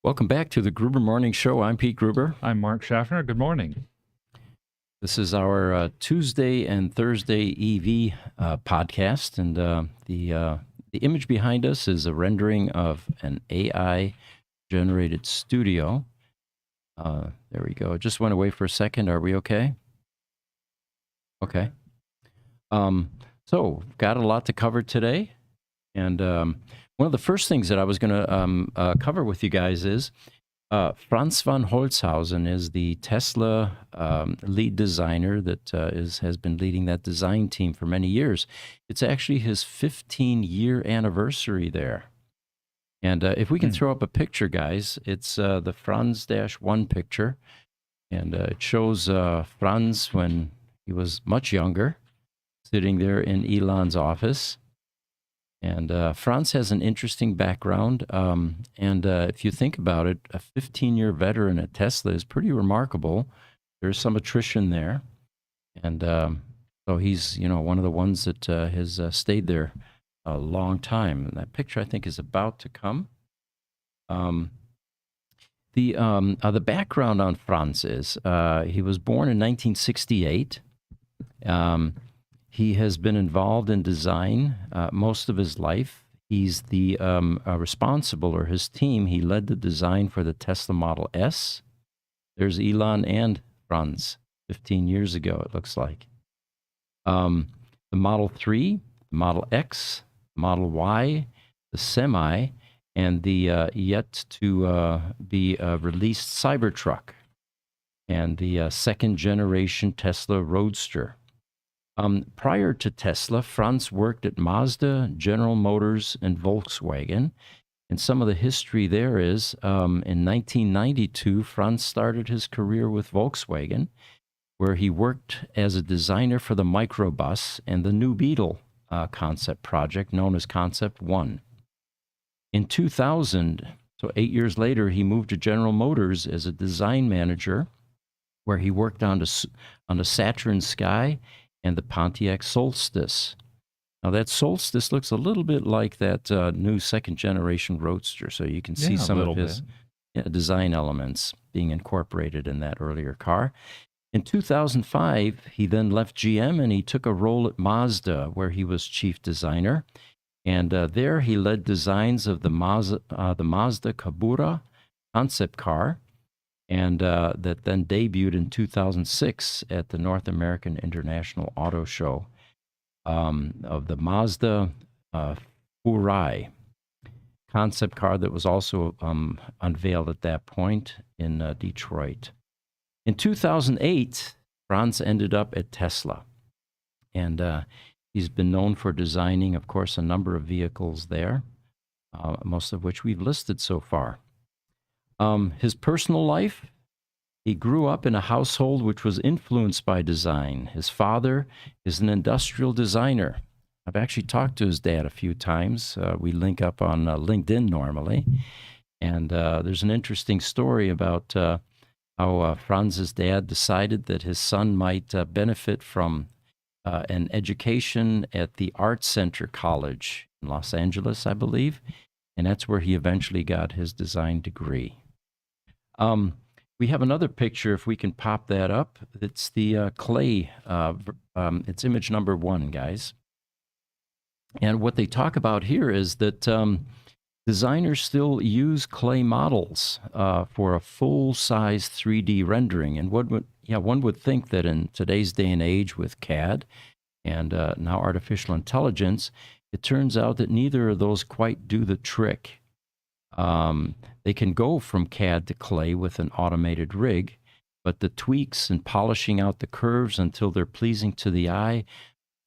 Welcome back to the Gruber Morning Show. I'm Pete Gruber. I'm Mark Schaffner. Good morning. This is our Tuesday and Thursday EV podcast, and the image behind us is a rendering of an AI-generated studio. There we go. It just went away for a second. Are we okay? Okay. So, got a lot to cover today, and one of the first things that I was going to cover with you guys is Franz von Holzhausen is the Tesla lead designer that has been leading that design team for many years. It's actually his 15-year anniversary there. And if we can throw up a picture, guys, it's the Franz-1 picture. And it shows Franz when he was much younger, sitting there in Elon's office. And Franz has an interesting background, and if you think about it, a 15-year veteran at Tesla is pretty remarkable. There's some attrition there, and so he's, one of the ones that has stayed there a long time. And that picture, I think, is about to come. The background on Franz is he was born in 1968. He has been involved in design most of his life. He's the responsible, or his team, he led the design for the Tesla Model S. There's Elon and Franz 15 years ago, it looks like. The Model 3, the Model X, Model Y, the Semi, and the yet to be released Cybertruck, and the second generation Tesla Roadster. Prior to Tesla, Franz worked at Mazda, General Motors, and Volkswagen. And some of the history there is, in 1992, Franz started his career with Volkswagen, where he worked as a designer for the microbus and the New Beetle concept project known as Concept 1. In 2000, so 8 years later, he moved to General Motors as a design manager, where he worked on the Saturn Sky and the Pontiac Solstice. Now that Solstice looks a little bit like that new second-generation Roadster, so you can see some of his design elements being incorporated in that earlier car. In 2005, he then left GM and he took a role at Mazda, where he was chief designer. And there he led designs of the Mazda Kabura concept car, and that then debuted in 2006 at the North American International Auto Show, of the Mazda Furai concept car that was also unveiled at that point in Detroit. In 2008, Franz ended up at Tesla, and he's been known for designing, of course, a number of vehicles there, most of which we've listed so far. His personal life, he grew up in a household which was influenced by design. His father is an industrial designer. I've actually talked to his dad a few times. We link up on LinkedIn normally. And there's an interesting story about how Franz's dad decided that his son might benefit from an education at the Art Center College in Los Angeles, I believe. And that's where he eventually got his design degree. We have another picture, if we can pop that up. It's the clay. It's image number 1, guys. And what they talk about here is that designers still use clay models for a full-size 3D rendering. And one would think that in today's day and age with CAD and now artificial intelligence, it turns out that neither of those quite do the trick. They can go from CAD to clay with an automated rig, but the tweaks and polishing out the curves until they're pleasing to the eye,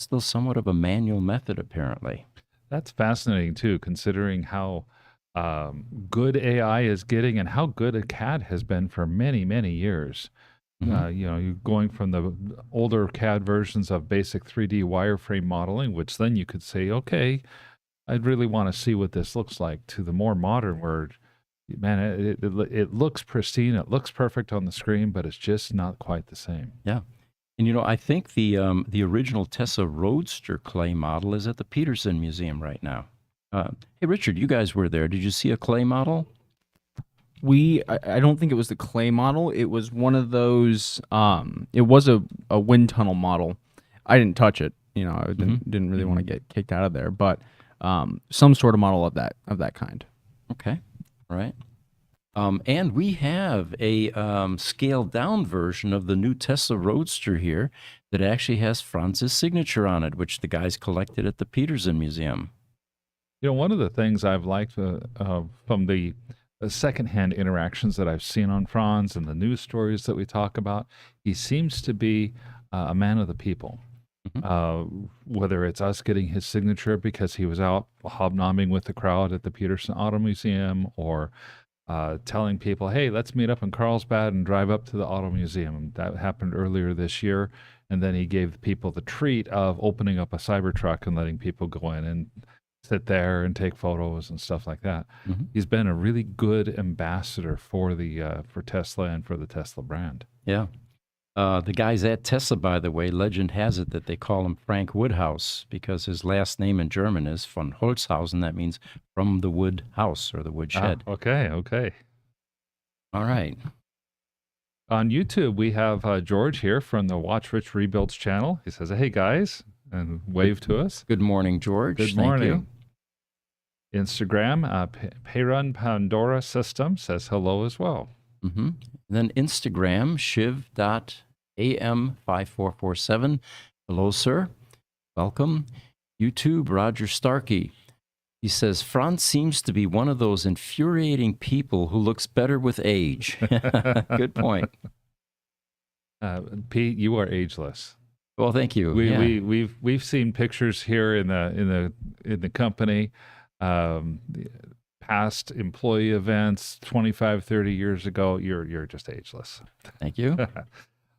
still somewhat of a manual method, apparently. That's fascinating, too, considering how good AI is getting and how good a CAD has been for many, many years. You're going from the older CAD versions of basic 3D wireframe modeling, which then you could say, okay, I'd really want to see what this looks like, to the more modern word. Man, it looks pristine, it looks perfect on the screen, but it's just not quite the same. Yeah. And I think the original Tesla Roadster clay model is at the Peterson Museum right now. Hey, Richard, you guys were there. Did you see a clay model? I don't think it was the clay model. It was one of those. It was a wind tunnel model. I didn't touch it. I didn't really want to get kicked out of there. But some sort of model of that kind. Okay, all right. And we have a scaled down version of the new Tesla Roadster here that actually has Franz's signature on it, which the guys collected at the Peterson Museum. One of the things I've liked from the secondhand interactions that I've seen on Franz and the news stories that we talk about, he seems to be a man of the people. Whether it's us getting his signature because he was out hobnobbing with the crowd at the Peterson Auto Museum, or telling people, hey, let's meet up in Carlsbad and drive up to the Auto Museum. That happened earlier this year. And then he gave people the treat of opening up a Cybertruck and letting people go in and sit there and take photos and stuff like that. He's been a really good ambassador for Tesla and for the Tesla brand. Yeah. The guys at Tesla, by the way, legend has it that they call him Frank Woodhouse because his last name in German is von Holzhausen. That means from the wood house or the wood shed. Okay. All right. On YouTube, we have George here from the Watch Rich Rebuilds channel. He says, hey, guys, and wave to us. Good morning, George. Good morning. Thank you. Instagram, Payrun Pandora System says hello as well. And then Instagram, shiv.am5447. Hello, sir. Welcome. YouTube, Roger Starkey. He says, Franz seems to be one of those infuriating people who looks better with age. Good point. Pete, you are ageless. Well, thank you. We've seen pictures here in the company, past employee events 25, 30 years ago. You're just ageless. Thank you.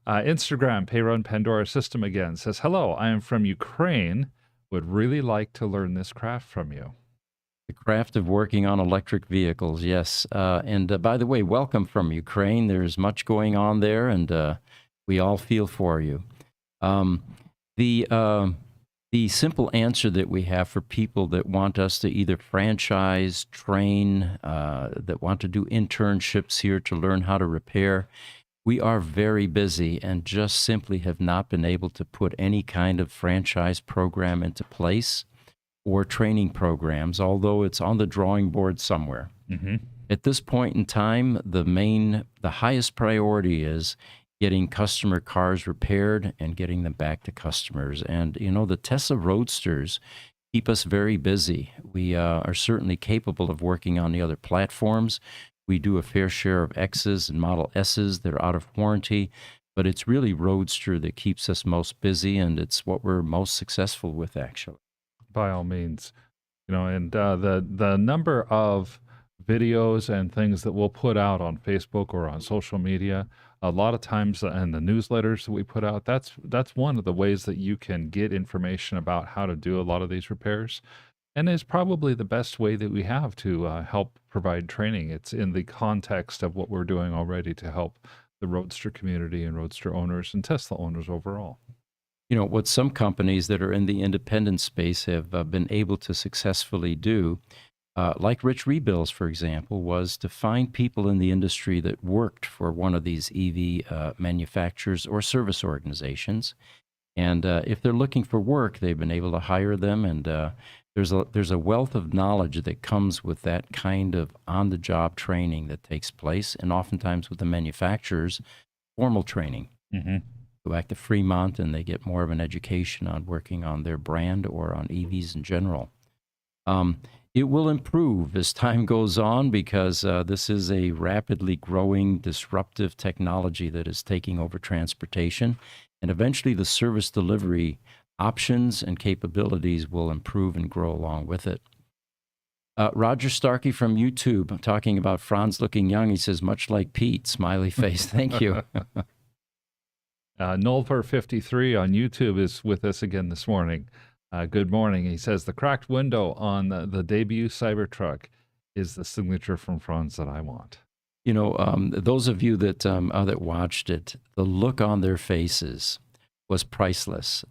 Instagram, Payrun Pandora System again says, hello, I am from Ukraine. Would really like to learn this craft from you. The craft of working on electric vehicles, yes. And by the way, welcome from Ukraine. There's much going on there, and we all feel for you. The simple answer that we have for people that want us to either franchise, train, that want to do internships here to learn how to repair, we are very busy and just simply have not been able to put any kind of franchise program into place or training programs, although it's on the drawing board somewhere. At this point in time, the highest priority is getting customer cars repaired and getting them back to customers. And, the Tesla Roadsters keep us very busy. We are certainly capable of working on the other platforms. We do a fair share of X's and Model S's that are out of warranty, but it's really Roadster that keeps us most busy, and it's what we're most successful with, actually. By all means, and the number of videos and things that we'll put out on Facebook or on social media, a lot of times, and the newsletters that we put out, that's one of the ways that you can get information about how to do a lot of these repairs, and is probably the best way that we have to help provide training. It's in the context of what we're doing already to help the Roadster community and Roadster owners and Tesla owners overall. What some companies that are in the independent space have been able to successfully do, like Rich Rebuilds, for example, was to find people in the industry that worked for one of these EV manufacturers or service organizations. And if they're looking for work, they've been able to hire them. And there's a wealth of knowledge that comes with that kind of on-the-job training that takes place, and oftentimes with the manufacturers, formal training. Go back to Fremont, and they get more of an education on working on their brand or on EVs in general. It will improve as time goes on because this is a rapidly growing, disruptive technology that is taking over transportation, and eventually the service delivery options and capabilities will improve and grow along with it. Roger Starkey from YouTube talking about Franz looking young. He says, much like Pete, smiley face. Thank you. Nulper53 on YouTube is with us again this morning. Good morning. He says, the cracked window on the debut Cybertruck is the signature from Franz that I want. Those of you that watched it, the look on their faces was priceless.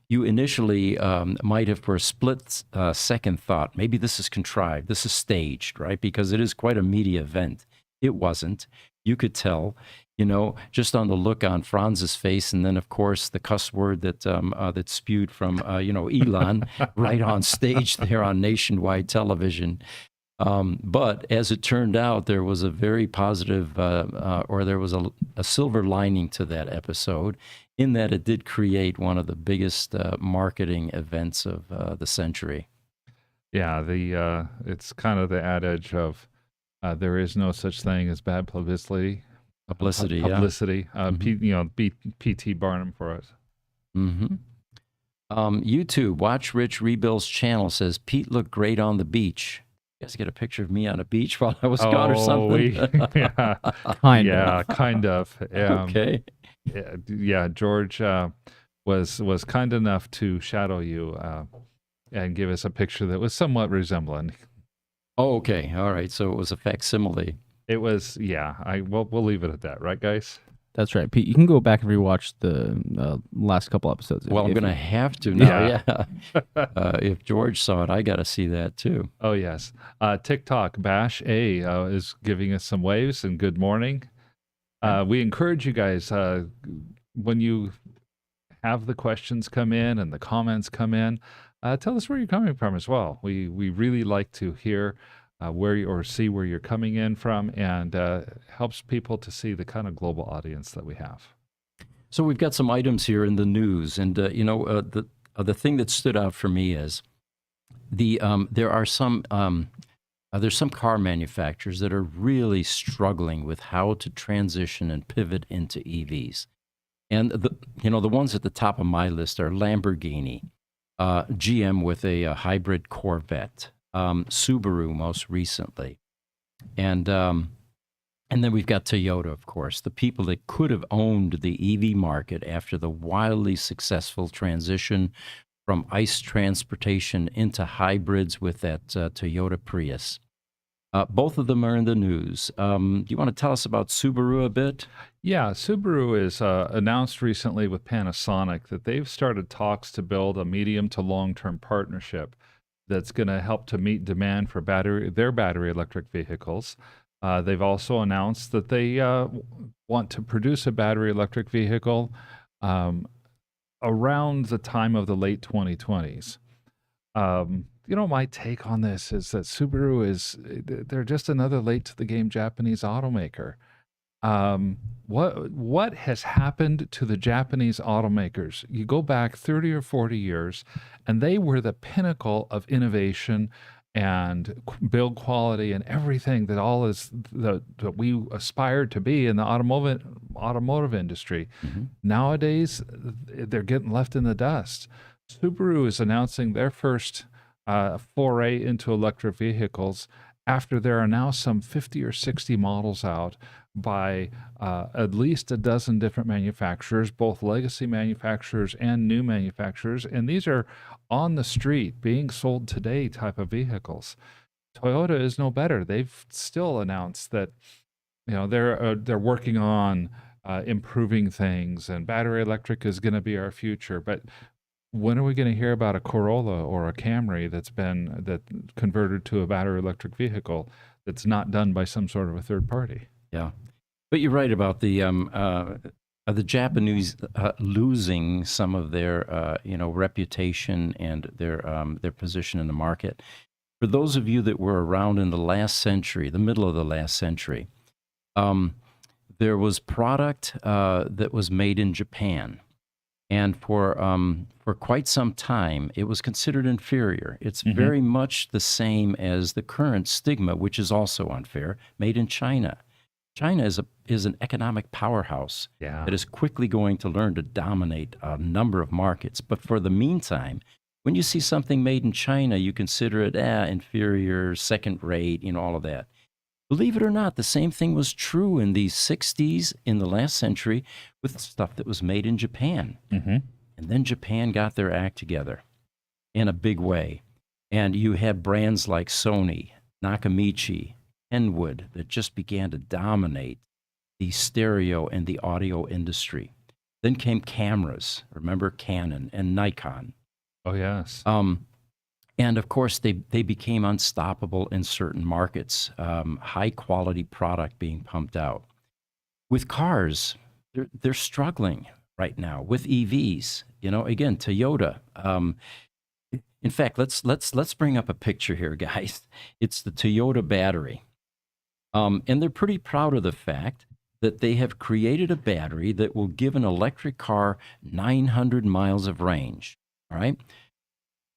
You initially might have, for a split second, thought, maybe this is contrived, this is staged, right? Because it is quite a media event. It wasn't. You could tell, just on the look on Franz's face, and then of course the cuss word that spewed from Elon right on stage there on nationwide television. But as it turned out, there was a very positive, or there was a silver lining to that episode, in that it did create one of the biggest marketing events of the century. Yeah, it's kind of the adage of there is no such thing as bad publicity. Publicity, Publicity. Mm-hmm. PT Barnum for us. Mm-hmm. YouTube, Watch Rich Rebuild's channel says, Pete looked great on the beach. You guys get a picture of me on a beach while I was gone or something? Yeah. Kind of. Okay. Yeah, George was kind enough to shadow you and give us a picture that was somewhat resembling. Oh, okay. All right. So it was a facsimile. It was, yeah. We'll leave it at that, right, guys? That's right, Pete. You can go back and rewatch the last couple episodes. Well, I'm going to have to now. Yeah. If George saw it, I got to see that too. Oh, yes. TikTok Bash A is giving us some waves and good morning. We encourage you guys, when you have the questions come in and the comments come in, tell us where you're coming from as well. We really like to hear see where you're coming in from, and helps people to see the kind of global audience that we have. So we've got some items here in the news, and the thing that stood out for me is there's some car manufacturers that are really struggling with how to transition and pivot into EVs, and the ones at the top of my list are Lamborghini, GM with a hybrid Corvette, Subaru most recently, and then we've got Toyota, of course, the people that could have owned the EV market after the wildly successful transition from ICE transportation into hybrids with that Toyota Prius. Both of them are in the news. Do you want to tell us about Subaru a bit? Yeah, Subaru is announced recently with Panasonic that they've started talks to build a medium to long-term partnership that's going to help to meet demand for their battery electric vehicles. They've also announced that they want to produce a battery electric vehicle around the time of the late 2020s. My take on this is that Subaru they're just another late to the game Japanese automaker. What has happened to the Japanese automakers? You go back 30 or 40 years, and they were the pinnacle of innovation and build quality and everything that we aspired to be in the automotive industry. Mm-hmm. Nowadays, they're getting left in the dust. Subaru is announcing their first foray into electric vehicles after there are now some 50 or 60 models out by at least a dozen different manufacturers, both legacy manufacturers and new manufacturers. And these are on the street being sold today type of vehicles. Toyota is no better. They've still announced that they're working on improving things, and battery electric is going to be our future. But when are we going to hear about a Corolla or a Camry that converted to a battery electric vehicle that's not done by some sort of a third party? Yeah, but you're right about the Japanese losing some of their reputation and their position in the market. For those of you that were around in the last century, the middle of the last century, there was product that was made in Japan. And for quite some time, it was considered inferior. It's mm-hmm. very much the same as the current stigma, which is also unfair, made in China. China is an economic powerhouse that is quickly going to learn to dominate a number of markets. But for the meantime, when you see something made in China, you consider it inferior, second rate, all of that. Believe it or not, the same thing was true in the 60s in the last century with stuff that was made in Japan. Mm-hmm. And then Japan got their act together in a big way. And you had brands like Sony, Nakamichi, Kenwood that just began to dominate the stereo and the audio industry. Then came cameras. Remember Canon and Nikon. Oh, yes. And of course, they became unstoppable in certain markets, high quality product being pumped out. With cars, they're struggling right now with EVs. You know, again, Toyota. In fact, let's bring up a picture here, guys. It's the Toyota battery, and they're pretty proud of the fact that they have created a battery that will give an electric car 900 miles of range. All right.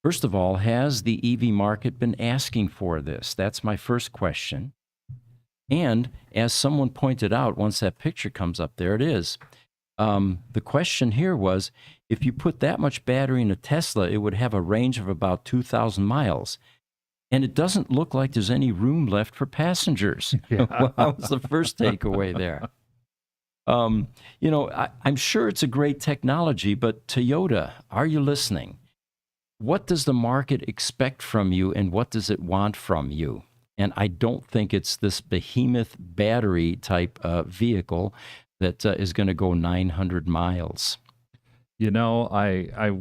First of all, has the EV market been asking for this? That's my first question. And as someone pointed out, once that picture comes up, there it is. The question here was, if you put that much battery in a Tesla, it would have a range of about 2,000 miles. And it doesn't look like there's any room left for passengers. Yeah. Well, that was the first takeaway there. You know, I'm sure it's a great technology, but Toyota, are you listening? What does the market expect from you, and what does it want from you? And I don't think it's this behemoth battery type vehicle that is going to go 900 miles. You know, I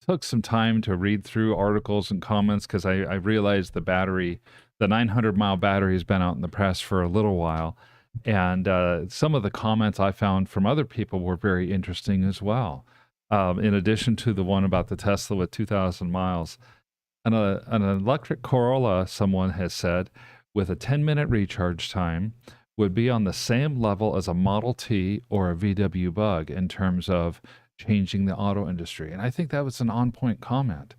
took some time to read through articles and comments because I realized the 900-mile battery has been out in the press for a little while. And some of the comments I found from other people were very interesting as well. In addition to the one about the Tesla with 2,000 miles, an electric Corolla, someone has said, with a 10-minute recharge time would be on the same level as a Model T or a VW Bug in terms of changing the auto industry. And I think that was an on-point comment.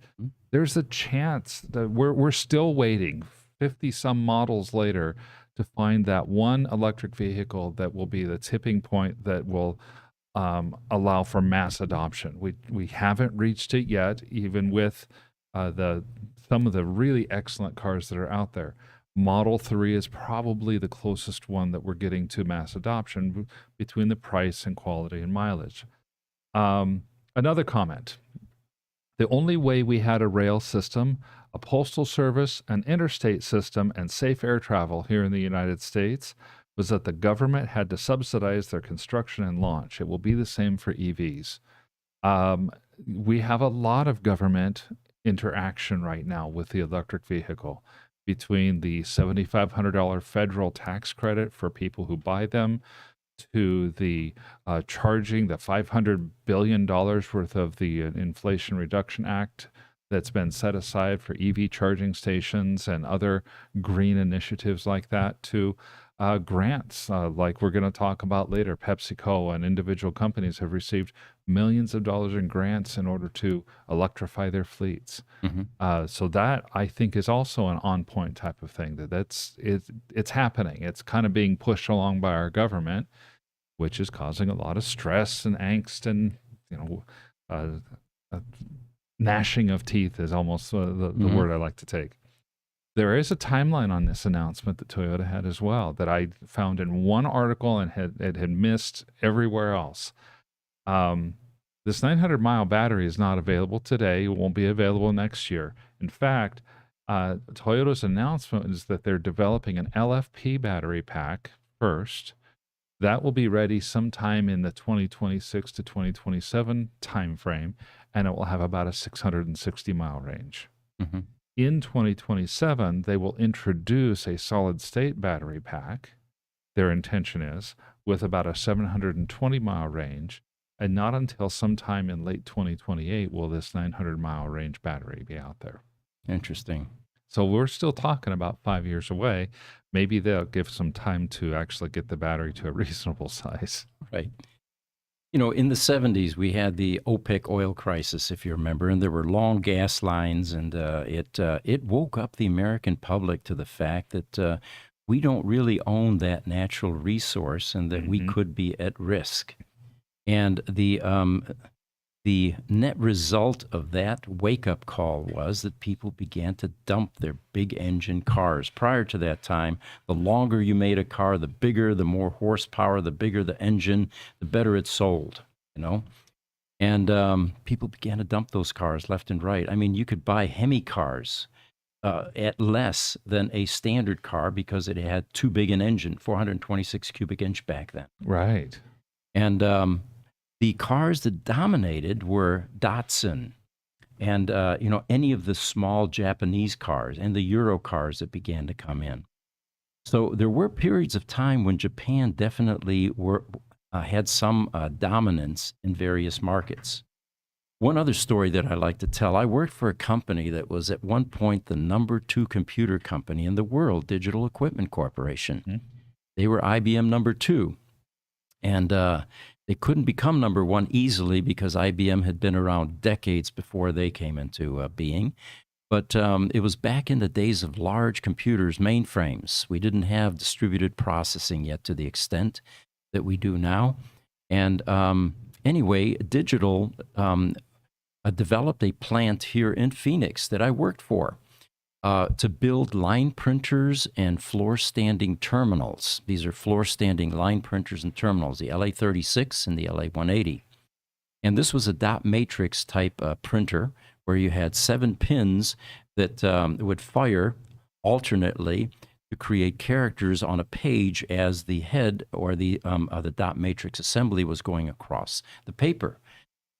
There's a chance that we're still waiting 50-some models later to find that one electric vehicle that will be the tipping point that will allow for mass adoption. We haven't reached it yet, even with some of the really excellent cars that are out there. Model 3 is probably the closest one that we're getting to mass adoption between the price and quality and mileage. Another comment. The only way we had a rail system, a postal service, an interstate system, and safe air travel here in the United States was that the government had to subsidize their construction and launch. It will be the same for EVs. We have a lot of government interaction right now with the electric vehicle, between the $7,500 federal tax credit for people who buy them, to the charging the $500 billion worth of the Inflation Reduction Act that's been set aside for EV charging stations and other green initiatives like that, to grants like we're going to talk about later. Pepsico and individual companies have received millions of dollars in grants in order to electrify their fleets. So that, I think, is also an on-point type of thing. It's happening. It's kind of being pushed along by our government, which is causing a lot of stress and angst, and gnashing of teeth is almost the word I like to take. There is a timeline on this announcement that Toyota had as well that I found in one article and it had missed everywhere else. This 900-mile battery is not available today. It won't be available next year. In fact, Toyota's announcement is that they're developing an LFP battery pack first. That will be ready sometime in the 2026 to 2027 timeframe, and it will have about a 660-mile range. In 2027, they will introduce a solid-state battery pack, their intention is, with about a 720-mile range, and not until sometime in late 2028 will this 900-mile range battery be out there. Interesting. So we're still talking about 5 years away. Maybe they'll give some time to actually get the battery to a reasonable size. Right. You know, in the 70s, we had the OPEC oil crisis, if you remember, and there were long gas lines, and it woke up the American public to the fact that we don't really own that natural resource and that we could be at risk. And the net result of that wake-up call was that people began to dump their big engine cars. Prior to that time, the longer you made a car, the bigger, the more horsepower, the bigger the engine, the better it sold, you know? And people began to dump those cars left and right. I mean, you could buy Hemi cars at less than a standard car because it had too big an engine, 426 cubic inch back then. Right. And the cars that dominated were Datsun and any of the small Japanese cars and the Euro cars that began to come in. So there were periods of time when Japan definitely had some dominance in various markets. One other story that I like to tell, I worked for a company that was at one point the number 2 computer company in the world, Digital Equipment Corporation. Mm-hmm. They were IBM number 2. And they couldn't become number 1 easily because IBM had been around decades before they came into being. But it was back in the days of large computers, mainframes. We didn't have distributed processing yet to the extent that we do now. And anyway, Digital developed a plant here in Phoenix that I worked for to build line printers and floor-standing terminals. These are floor-standing line printers and terminals, the LA36 and the LA180. And this was a dot matrix type printer where you had 7 pins that would fire alternately to create characters on a page as the head or the dot matrix assembly was going across the paper.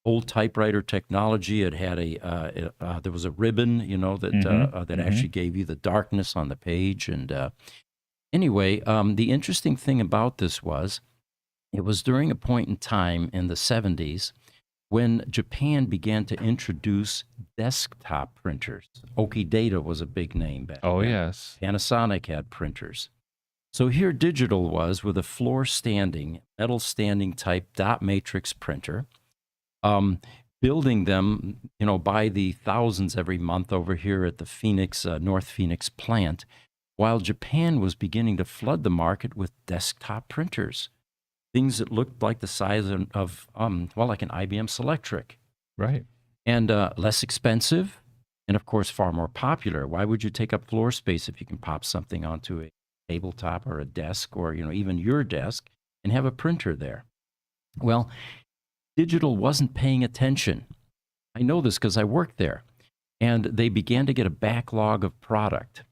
Old typewriter technology. It had there was a ribbon, that actually gave you the darkness on the page. And anyway, the interesting thing about this was, it was during a point in time in the 70s when Japan began to introduce desktop printers. Okidata was a big name back then. Oh, yes. Panasonic had printers. So here Digital was with a floor-standing, metal-standing type dot matrix printer. Building them, by the thousands every month over here at the Phoenix, North Phoenix plant, while Japan was beginning to flood the market with desktop printers, things that looked like the size of like an IBM Selectric. Right. And less expensive, and of course, far more popular. Why would you take up floor space if you can pop something onto a tabletop or a desk or, even your desk and have a printer there? Well, Digital wasn't paying attention. I know this because I worked there. And they began to get a backlog of product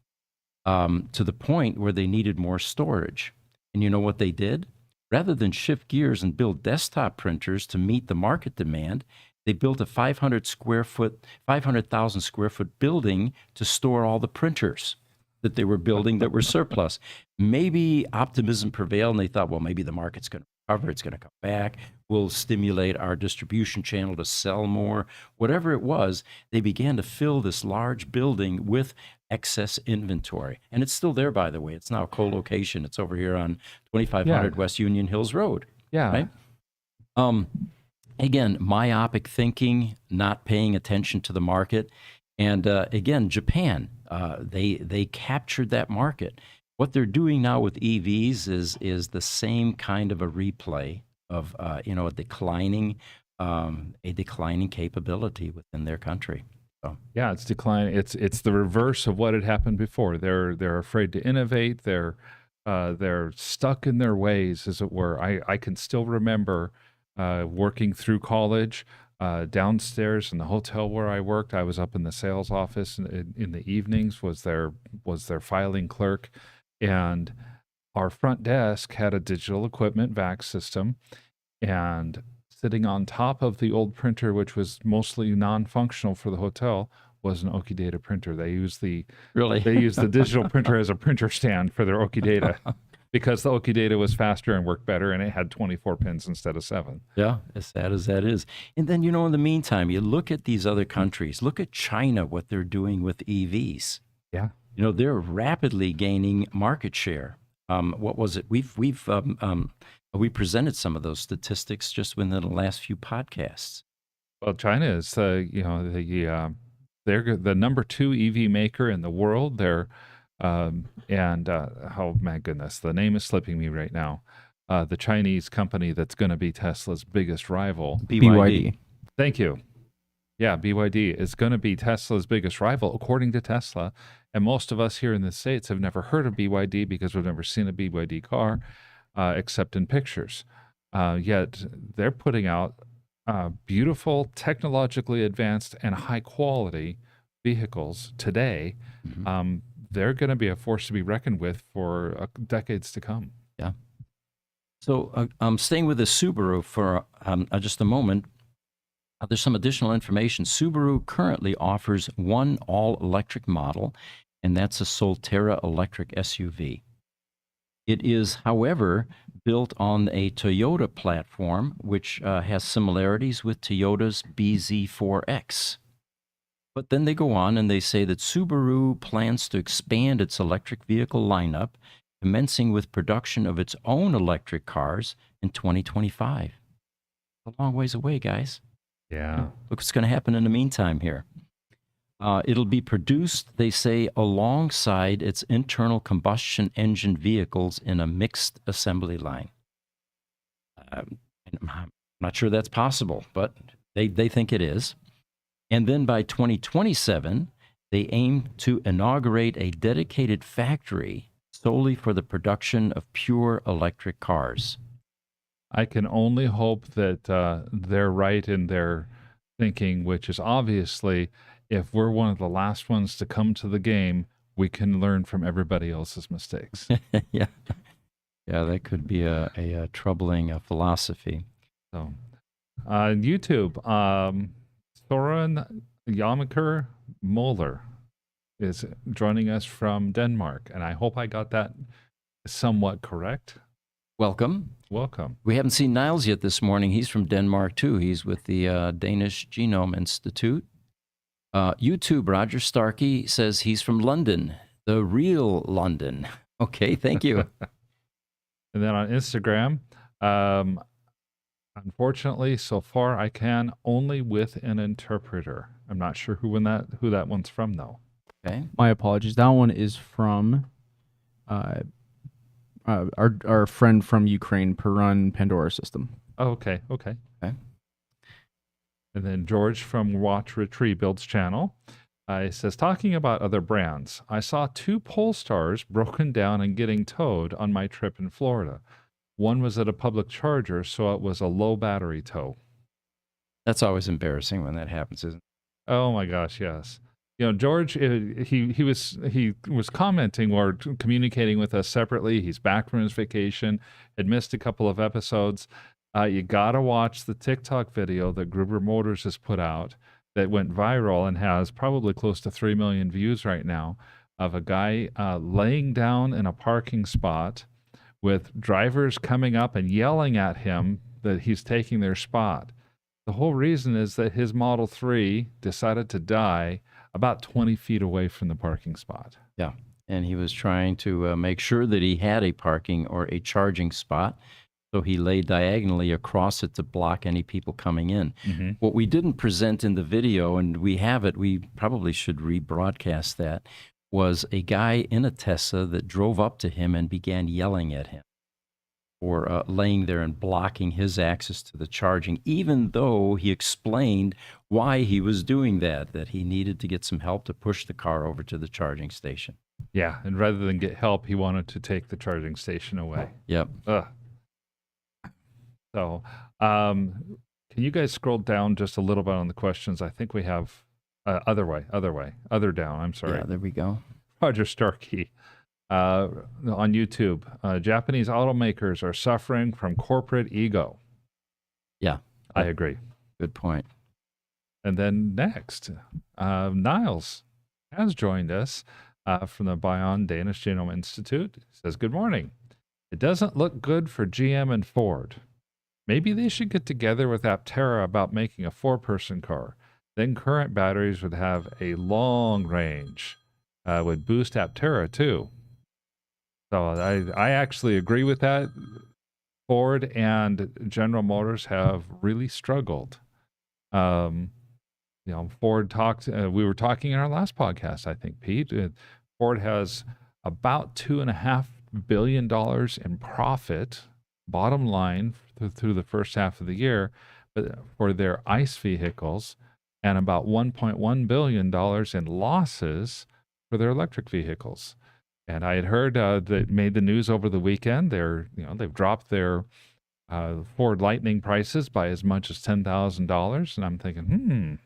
to the point where they needed more storage. And you know what they did? Rather than shift gears and build desktop printers to meet the market demand, they built a 500,000 square foot building to store all the printers that they were building that were surplus. Maybe optimism prevailed and they thought, well, maybe the market's going to recover, it's going to come back, we'll stimulate our distribution channel to sell more. Whatever it was, they began to fill this large building with excess inventory. And it's still there, by the way. It's now a co-location. It's over here on 2500 West Union Hills Road. Yeah. Right? Again, myopic thinking, not paying attention to the market. And again, Japan, they captured that market. What they're doing now with EVs is the same kind of a replay of a declining capability within their country. So. Yeah, it's declining. It's the reverse of what had happened before. They're afraid to innovate. They're stuck in their ways, as it were. I can still remember working through college. Downstairs in the hotel where I worked, I was up in the sales office in the evenings, was their filing clerk, and our front desk had a digital equipment VAX system, and sitting on top of the old printer, which was mostly non-functional for the hotel, was an Okidata printer. They used the digital printer as a printer stand for their Okidata. Because the Okidata was faster and worked better, and it had 24 pins instead of 7. Yeah, as sad as that is. And then, in the meantime, you look at these other countries. Look at China, what they're doing with EVs. Yeah. They're rapidly gaining market share. What was it? We presented some of those statistics just within the last few podcasts. Well, China is, they're the number 2 EV maker in the world. They're oh my goodness, the name is slipping me right now. The Chinese company that's going to be Tesla's biggest rival. BYD. Thank you. Yeah, BYD is going to be Tesla's biggest rival, according to Tesla. And most of us here in the States have never heard of BYD because we've never seen a BYD car except in pictures. Yet they're putting out beautiful, technologically advanced, and high quality vehicles today. Mm-hmm. They're going to be a force to be reckoned with for decades to come. Yeah. So I'm staying with the Subaru for just a moment. There's some additional information. Subaru currently offers one all-electric model, and that's a Solterra electric SUV. It is, however, built on a Toyota platform, which has similarities with Toyota's BZ4X. But then they go on and they say that Subaru plans to expand its electric vehicle lineup, commencing with production of its own electric cars in 2025. A long ways away, guys. Yeah. Look what's going to happen in the meantime here. It'll be produced, they say, alongside its internal combustion engine vehicles in a mixed assembly line. I'm not sure that's possible, but they think it is. And then by 2027, they aim to inaugurate a dedicated factory solely for the production of pure electric cars. I can only hope that they're right in their thinking, which is obviously if we're one of the last ones to come to the game, we can learn from everybody else's mistakes. Yeah, that could be a troubling philosophy. So, YouTube, Soren Yamaker Moller is joining us from Denmark, and I hope I got that somewhat correct. Welcome. Welcome. We haven't seen Niles yet this morning. He's from Denmark, too. He's with the Danish Genome Institute. YouTube, Roger Starkey says he's from London, the real London. Okay, thank you. And then on Instagram, unfortunately, so far I can only with an interpreter. I'm not sure who that one's from, though. Okay. My apologies. That one is from our friend from Ukraine, Perun Pandora System. Oh, okay. And then George from Watch Retree Builds channel. He says, talking about other brands, I saw 2 Polestars broken down and getting towed on my trip in Florida. One was at a public charger, so it was a low battery tow. That's always embarrassing when that happens, isn't it? Oh my gosh, yes. You know, George, he was commenting or communicating with us separately. He's back from his vacation, had missed a couple of episodes. You gotta watch the TikTok video that Gruber Motors has put out that went viral and has probably close to 3 million views right now, of a guy laying down in a parking spot with drivers coming up and yelling at him that he's taking their spot. The whole reason is that his Model 3 decided to die about 20 feet away from the parking spot. Yeah, and he was trying to make sure that he had a parking or a charging spot. So he lay diagonally across it to block any people coming in. Mm-hmm. What we didn't present in the video, and we have it, we probably should rebroadcast that, was a guy in a Tesla that drove up to him and began yelling at him for laying there and blocking his access to the charging, even though he explained why he was doing that he needed to get some help to push the car over to the charging station. Yeah, and rather than get help, he wanted to take the charging station away. Yep. Ugh. So, can you guys scroll down just a little bit on the questions? I think we have other down. I'm sorry. Yeah, there we go. Roger Starkey on YouTube. Japanese automakers are suffering from corporate ego. Yeah, I agree. Good point. And then next, Niles has joined us from the Bion Danish Genome Institute. He says, good morning. It doesn't look good for GM and Ford. Maybe they should get together with Aptera about making a 4-person car. Then current batteries would have a long range. Would boost Aptera too. So I actually agree with that. Ford and General Motors have really struggled. Ford talked, we were talking in our last podcast, I think, Pete. Ford has about $2.5 billion in profit, bottom line, through the first half of the year, but for their ICE vehicles, and about $1.1 billion in losses for their electric vehicles. And I had heard that made the news over the weekend. They've dropped their Ford Lightning prices by as much as $10,000, and I'm thinking,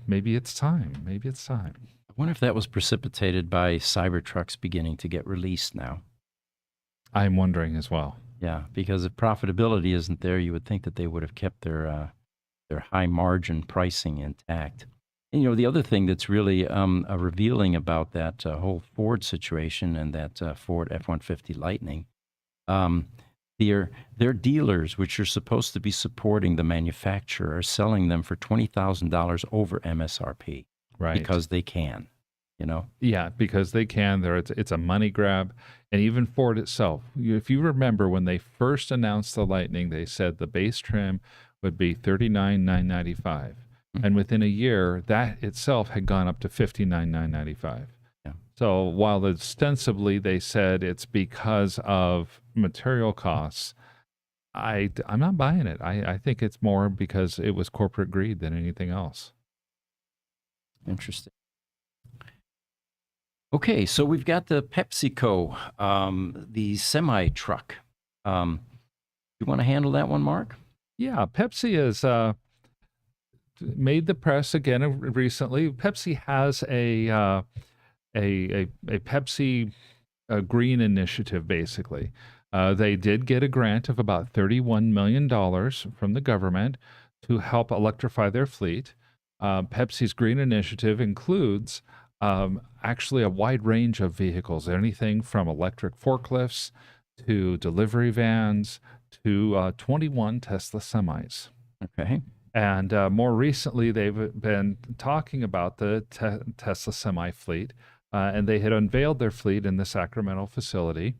maybe it's time. Maybe it's time. I wonder if that was precipitated by Cybertrucks beginning to get released now. I'm wondering as well. Yeah, because if profitability isn't there, you would think that they would have kept their their high margin pricing intact. And, the other thing that's really revealing about that whole Ford situation and that Ford F-150 Lightning, um, their dealers, which are supposed to be supporting the manufacturer, are selling them for $20,000 over MSRP Right. because they can. Yeah, because they can. It's a money grab. And even Ford itself, if you remember when they first announced the Lightning, they said the base trim would be $39,995. And within a year, that itself had gone up to $59,995. Yeah. So while ostensibly they said it's because of material costs, I'm not buying it. I think it's more because it was corporate greed than anything else. Interesting. Okay, so we've got the PepsiCo, the semi truck. You want to handle that one, Mark? Yeah, Pepsi has made the press again recently. Pepsi has a Pepsi green initiative, basically. They did get a grant of about $31 million from the government to help electrify their fleet. Pepsi's green initiative includes actually a wide range of vehicles, anything from electric forklifts to delivery vans to 21 Tesla semis. Okay. And more recently, they've been talking about the Tesla semi fleet, and they had unveiled their fleet in the Sacramento facility.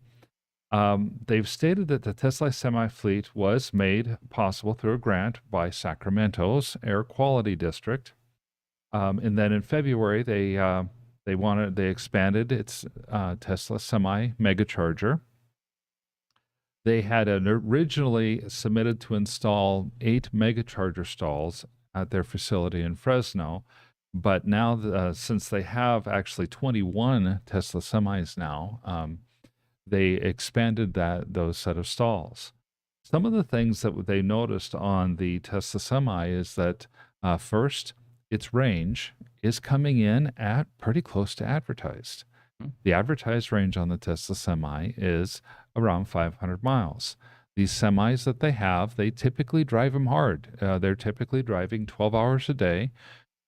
They've stated that the Tesla semi fleet was made possible through a grant by Sacramento's Air Quality District. And then in February, they expanded its Tesla Semi Megacharger. They had originally submitted to install 8 Megacharger stalls at their facility in Fresno, but now since they have actually 21 Tesla Semis now, they expanded those set of stalls. Some of the things that they noticed on the Tesla Semi is that first, its range is coming in at pretty close to advertised. The advertised range on the Tesla Semi is around 500 miles. These semis that they have, they typically drive them hard. They're typically driving 12 hours a day.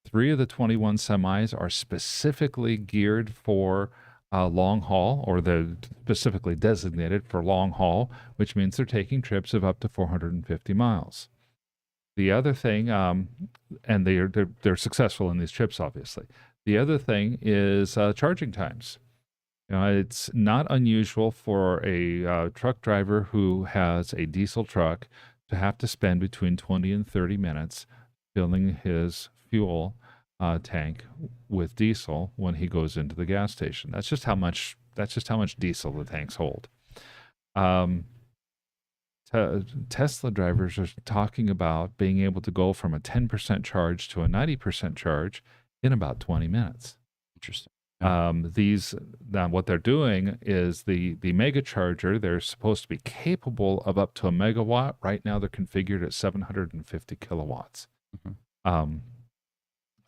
3 of the 21 semis are specifically geared for long haul, or they're specifically designated for long haul, which means they're taking trips of up to 450 miles. The other thing, and they're successful in these trips, obviously. The other thing is charging times. It's not unusual for a truck driver who has a diesel truck to have to spend between 20 and 30 minutes filling his fuel tank with diesel when he goes into the gas station. That's just how much diesel the tanks hold. Tesla drivers are talking about being able to go from a 10% charge to a 90% charge in about 20 minutes. Interesting. Now what they're doing is the Megacharger, they're supposed to be capable of up to a megawatt. Right now they're configured at 750 kilowatts.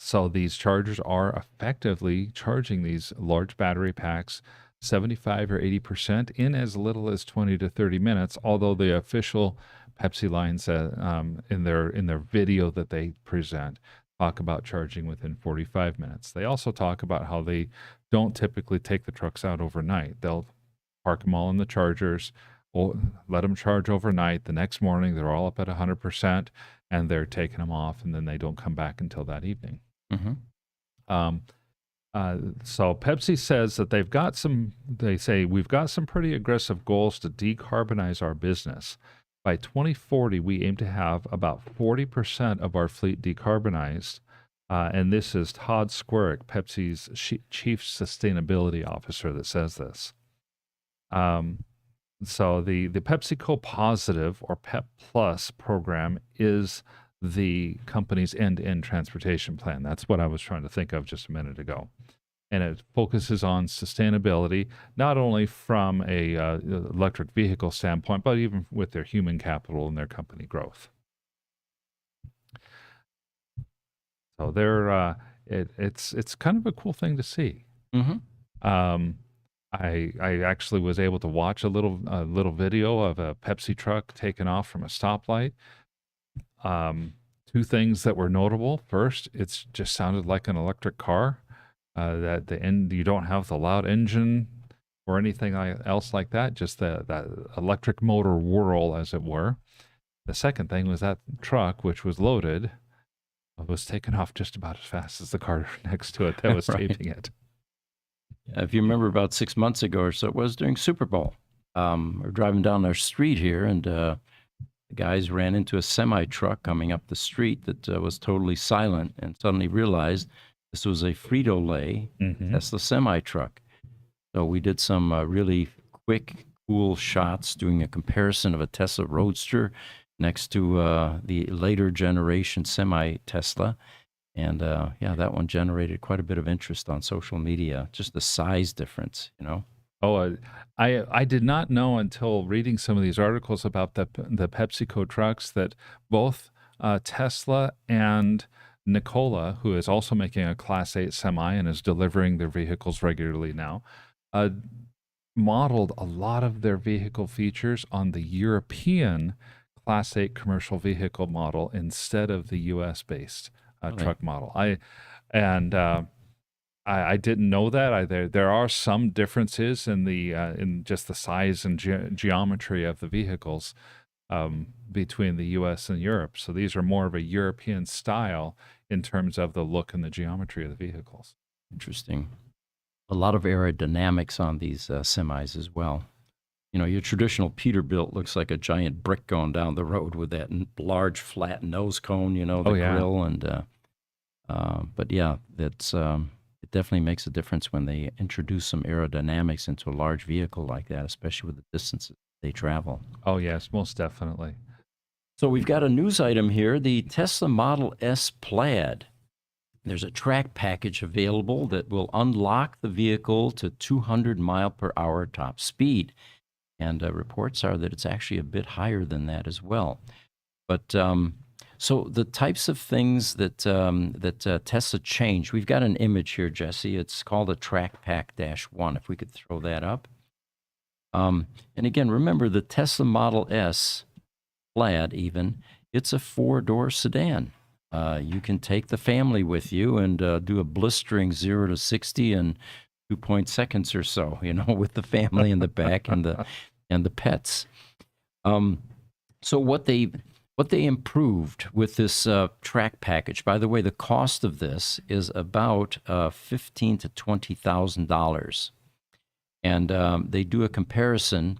So these chargers are effectively charging these large battery packs 75 or 80% in as little as 20 to 30 minutes, although the official Pepsi lines in their video that they present talk about charging within 45 minutes. They also talk about how they don't typically take the trucks out overnight. They'll park them all in the chargers, let them charge overnight. The next morning, they're all up at 100%, and they're taking them off, and then they don't come back until that evening. So Pepsi says that they say, we've got some pretty aggressive goals to decarbonize our business. By 2040, we aim to have about 40% of our fleet decarbonized. And this is Todd Squarick, Pepsi's chief sustainability officer, that says this. So the PepsiCo Positive, or PEP Plus program, is the company's end-to-end transportation plan. That's what I was trying to think of just a minute ago. And it focuses on sustainability, not only from a electric vehicle standpoint, but even with their human capital and their company growth. So it's kind of a cool thing to see. I actually was able to watch a little video of a Pepsi truck taking off from a stoplight. two things that were notable. First, it's just sounded like an electric car. That the end, you don't have the loud engine or anything else like that. Just that electric motor whirl, as it were. The second thing was that truck, which was loaded, was taken off just about as fast as the car next to it that was Right. taping it. If you remember about 6 months ago or so, it was during Super Bowl. We're driving down our street here, and the guys ran into a semi-truck coming up the street that was totally silent, and suddenly realized this was a Frito-Lay Mm-hmm. Tesla semi-truck. So we did some really quick, cool shots doing a comparison of a Tesla Roadster next to the later generation semi-Tesla. And yeah, that one generated quite a bit of interest on social media, just the size difference, you know? Oh, I did not know until reading some of these articles about the PepsiCo trucks that both Tesla and Nikola, who is also making a Class 8 semi and is delivering their vehicles regularly now, modeled a lot of their vehicle features on the European Class 8 commercial vehicle model instead of the US based truck model. I didn't know that. There are some differences in just the size and geometry of the vehicles between the U.S. and Europe. So these are more of a European style in terms of the look and the geometry of the vehicles. Interesting. A lot of aerodynamics on these semis as well. You know, your traditional Peterbilt looks like a giant brick going down the road with that large flat nose cone, you know, the grill. And but yeah, that's it definitely makes a difference when they introduce some aerodynamics into a large vehicle like that, especially with the distances they travel. Oh, yes, most definitely. So we've got a news item here, the Tesla Model S Plaid. There's a track package available that will unlock the vehicle to 200 mile per hour top speed. And reports are that it's actually a bit higher than that as well. But so the types of things that Tesla changed, we've got an image here, Jesse. It's called a Track Pack -1, if we could throw that up. And again, remember the Tesla Model S Plaid even, it's a 4-door sedan. You can take the family with you and do a blistering 0 to 60 in 2 seconds or so, you know, with the family in the back and the pets. So what they improved with this track package, by the way, the cost of this is about $15,000 to $20,000. And they do a comparison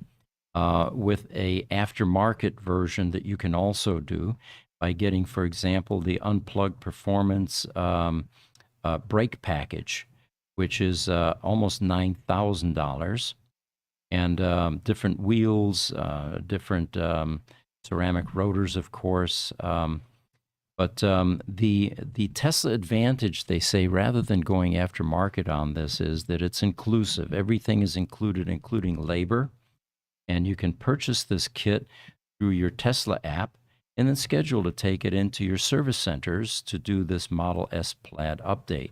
with a aftermarket version that you can also do by getting, for example, the Unplugged Performance brake package, which is almost $9,000, and different wheels, different ceramic rotors, of course. But the Tesla advantage, they say, rather than going aftermarket on this, is that it's inclusive. Everything is included, including labor. And you can purchase this kit through your Tesla app and then schedule to take it into your service centers to do this Model S Plaid update.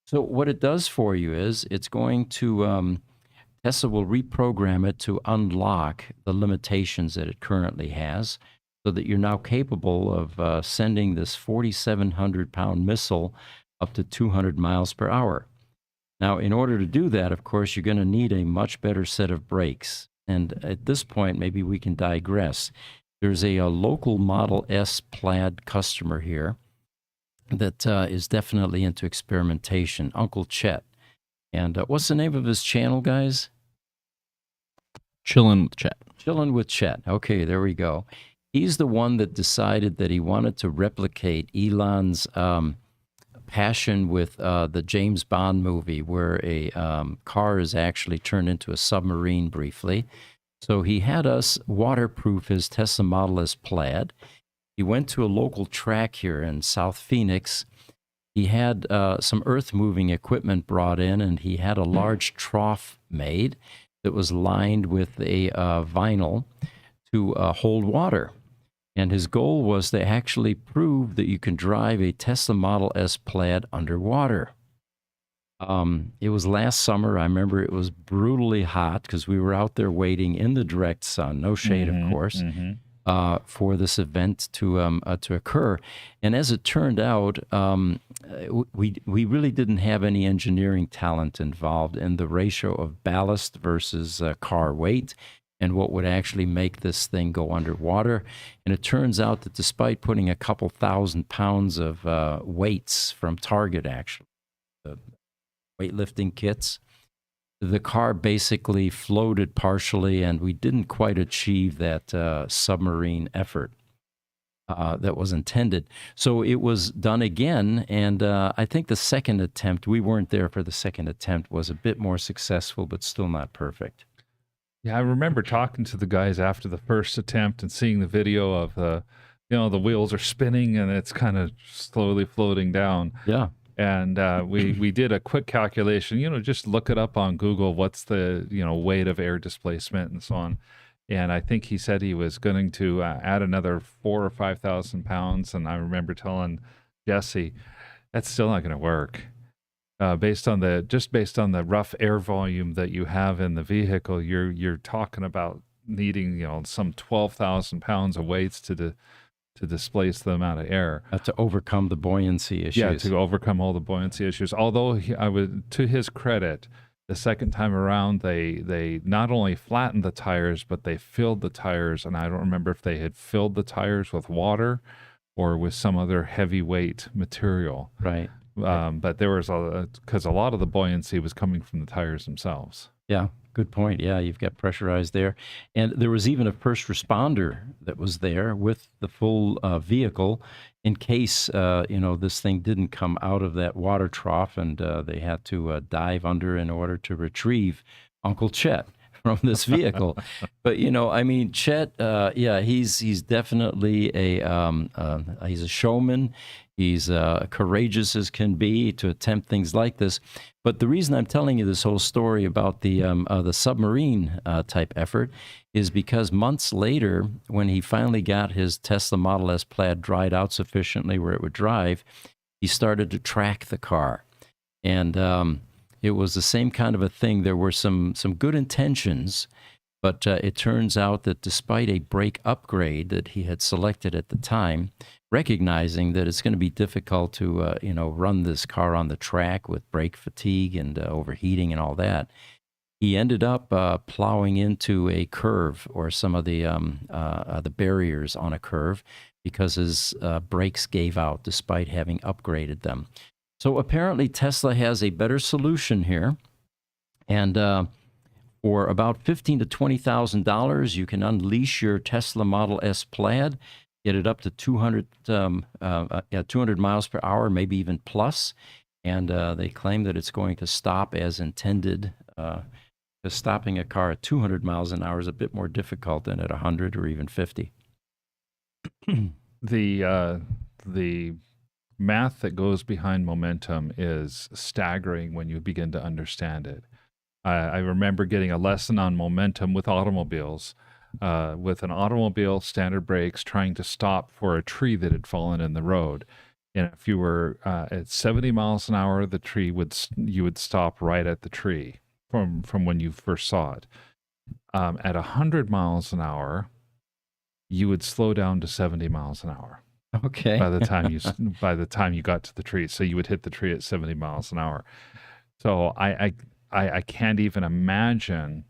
So what it does for you is it's going to, Tesla will reprogram it to unlock the limitations that it currently has so that you're now capable of sending this 4,700-pound missile up to 200 miles per hour. Now, in order to do that, of course, you're going to need a much better set of brakes. And at this point, maybe we can digress. There's a local Model S Plaid customer here that is definitely into experimentation, Uncle Chet. And what's the name of his channel, guys? Chillin' with Chet. Chillin' with Chet. Okay, there we go. He's the one that decided that he wanted to replicate Elon's passion with the James Bond movie, where a car is actually turned into a submarine briefly. So he had us waterproof his Tesla Model S Plaid. He went to a local track here in South Phoenix. He had some earth-moving equipment brought in, and he had a large trough made that was lined with a vinyl to hold water. And his goal was to actually prove that you can drive a Tesla Model S Plaid underwater. It was last summer. I remember it was brutally hot because we were out there waiting in the direct sun, no shade, of course. for this event to occur. And as it turned out, we really didn't have any engineering talent involved in the ratio of ballast versus car weight and what would actually make this thing go underwater. And it turns out that despite putting a couple thousand pounds of weights from Target, actually, the weightlifting kits, the car basically floated partially, and we didn't quite achieve that submarine effort that was intended. So it was done again, and I think the second attempt, we weren't there for the second attempt, was a bit more successful, but still not perfect. Yeah, I remember talking to the guys after the first attempt and seeing the video of the wheels are spinning and it's kind of slowly floating down. Yeah. And we did a quick calculation, just look it up on Google, what's the, weight of air displacement and so on. And I think he said he was going to add another 4,000 or 5,000 pounds. And I remember telling Jesse, that's still not going to work. Based on the rough air volume that you have in the vehicle, you're talking about needing, some 12,000 pounds of weights to displace the amount of air. To overcome the buoyancy issues. Yeah, to overcome all the buoyancy issues. Although to his credit, the second time around, they not only flattened the tires, but they filled the tires. And I don't remember if they had filled the tires with water or with some other heavyweight material. Right. But there was because a lot of the buoyancy was coming from the tires themselves. Yeah, good point. Yeah, you've got pressurized there. And there was even a first responder that was there with the full vehicle in case, this thing didn't come out of that water trough and they had to dive under in order to retrieve Uncle Chet from this vehicle. But, Chet, he's definitely he's a showman. He's courageous as can be to attempt things like this. But the reason I'm telling you this whole story about the submarine type effort is because months later, when he finally got his Tesla Model S Plaid dried out sufficiently where it would drive, he started to track the car. And it was the same kind of a thing. There were some good intentions, but it turns out that despite a brake upgrade that he had selected at the time, recognizing that it's going to be difficult to run this car on the track with brake fatigue and overheating and all that, he ended up plowing into a curve or some of the barriers on a curve because his brakes gave out despite having upgraded them. So apparently Tesla has a better solution here, and for about $15,000 to $20,000, you can unleash your Tesla Model S Plaid, get it up to 200 miles per hour, maybe even plus, and they claim that it's going to stop as intended. Because stopping a car at 200 miles an hour is a bit more difficult than at 100 or even 50. The math that goes behind momentum is staggering when you begin to understand it. I remember getting a lesson on momentum with automobiles, with an automobile, standard brakes, trying to stop for a tree that had fallen in the road. And if you were at 70 miles an hour, you would stop right at the tree from when you first saw it. At 100 miles an hour, you would slow down to 70 miles an hour. Okay. By the time you got to the tree, so you would hit the tree at 70 miles an hour. So I can't even imagine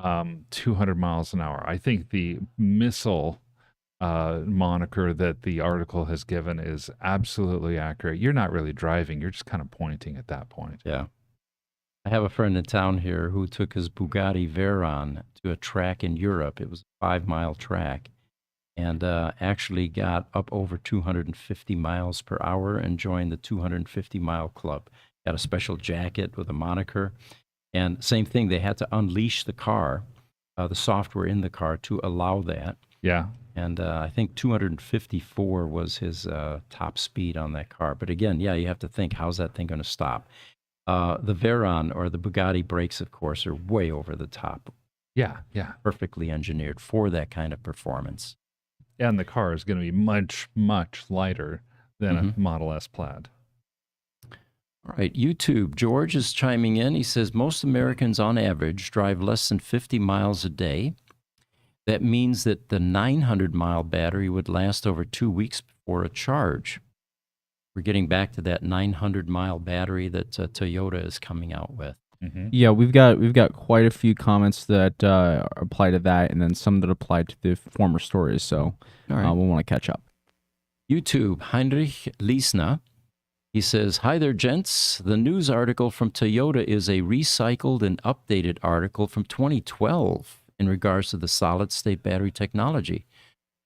200 miles an hour. I think the missile moniker that the article has given is absolutely accurate. You're not really driving; you're just kind of pointing at that point. Yeah. I have a friend in town here who took his Bugatti Veyron to a track in Europe. It was a 5-mile track, and actually got up over 250 miles per hour and joined the 250-mile club. Got a special jacket with a moniker. And same thing, they had to unleash the car, the software in the car to allow that. Yeah. And I think 254 was his top speed on that car. But again, yeah, you have to think, how's that thing going to stop? The Veyron or the Bugatti brakes, of course, are way over the top. Yeah. Perfectly engineered for that kind of performance. And the car is going to be much, much lighter than a Model S Plaid. All right, YouTube. George is chiming in. He says most Americans on average drive less than 50 miles a day. That means that the 900-mile battery would last over 2 weeks before a charge. We're getting back to that 900-mile battery that Toyota is coming out with. Yeah, we've got quite a few comments that apply to that, and then some that apply to the former stories. So All right. we'll want to catch up. YouTube, Heinrich Liesner. He says, "Hi there, gents. The news article from Toyota is a recycled and updated article from 2012 in regards to the solid-state battery technology."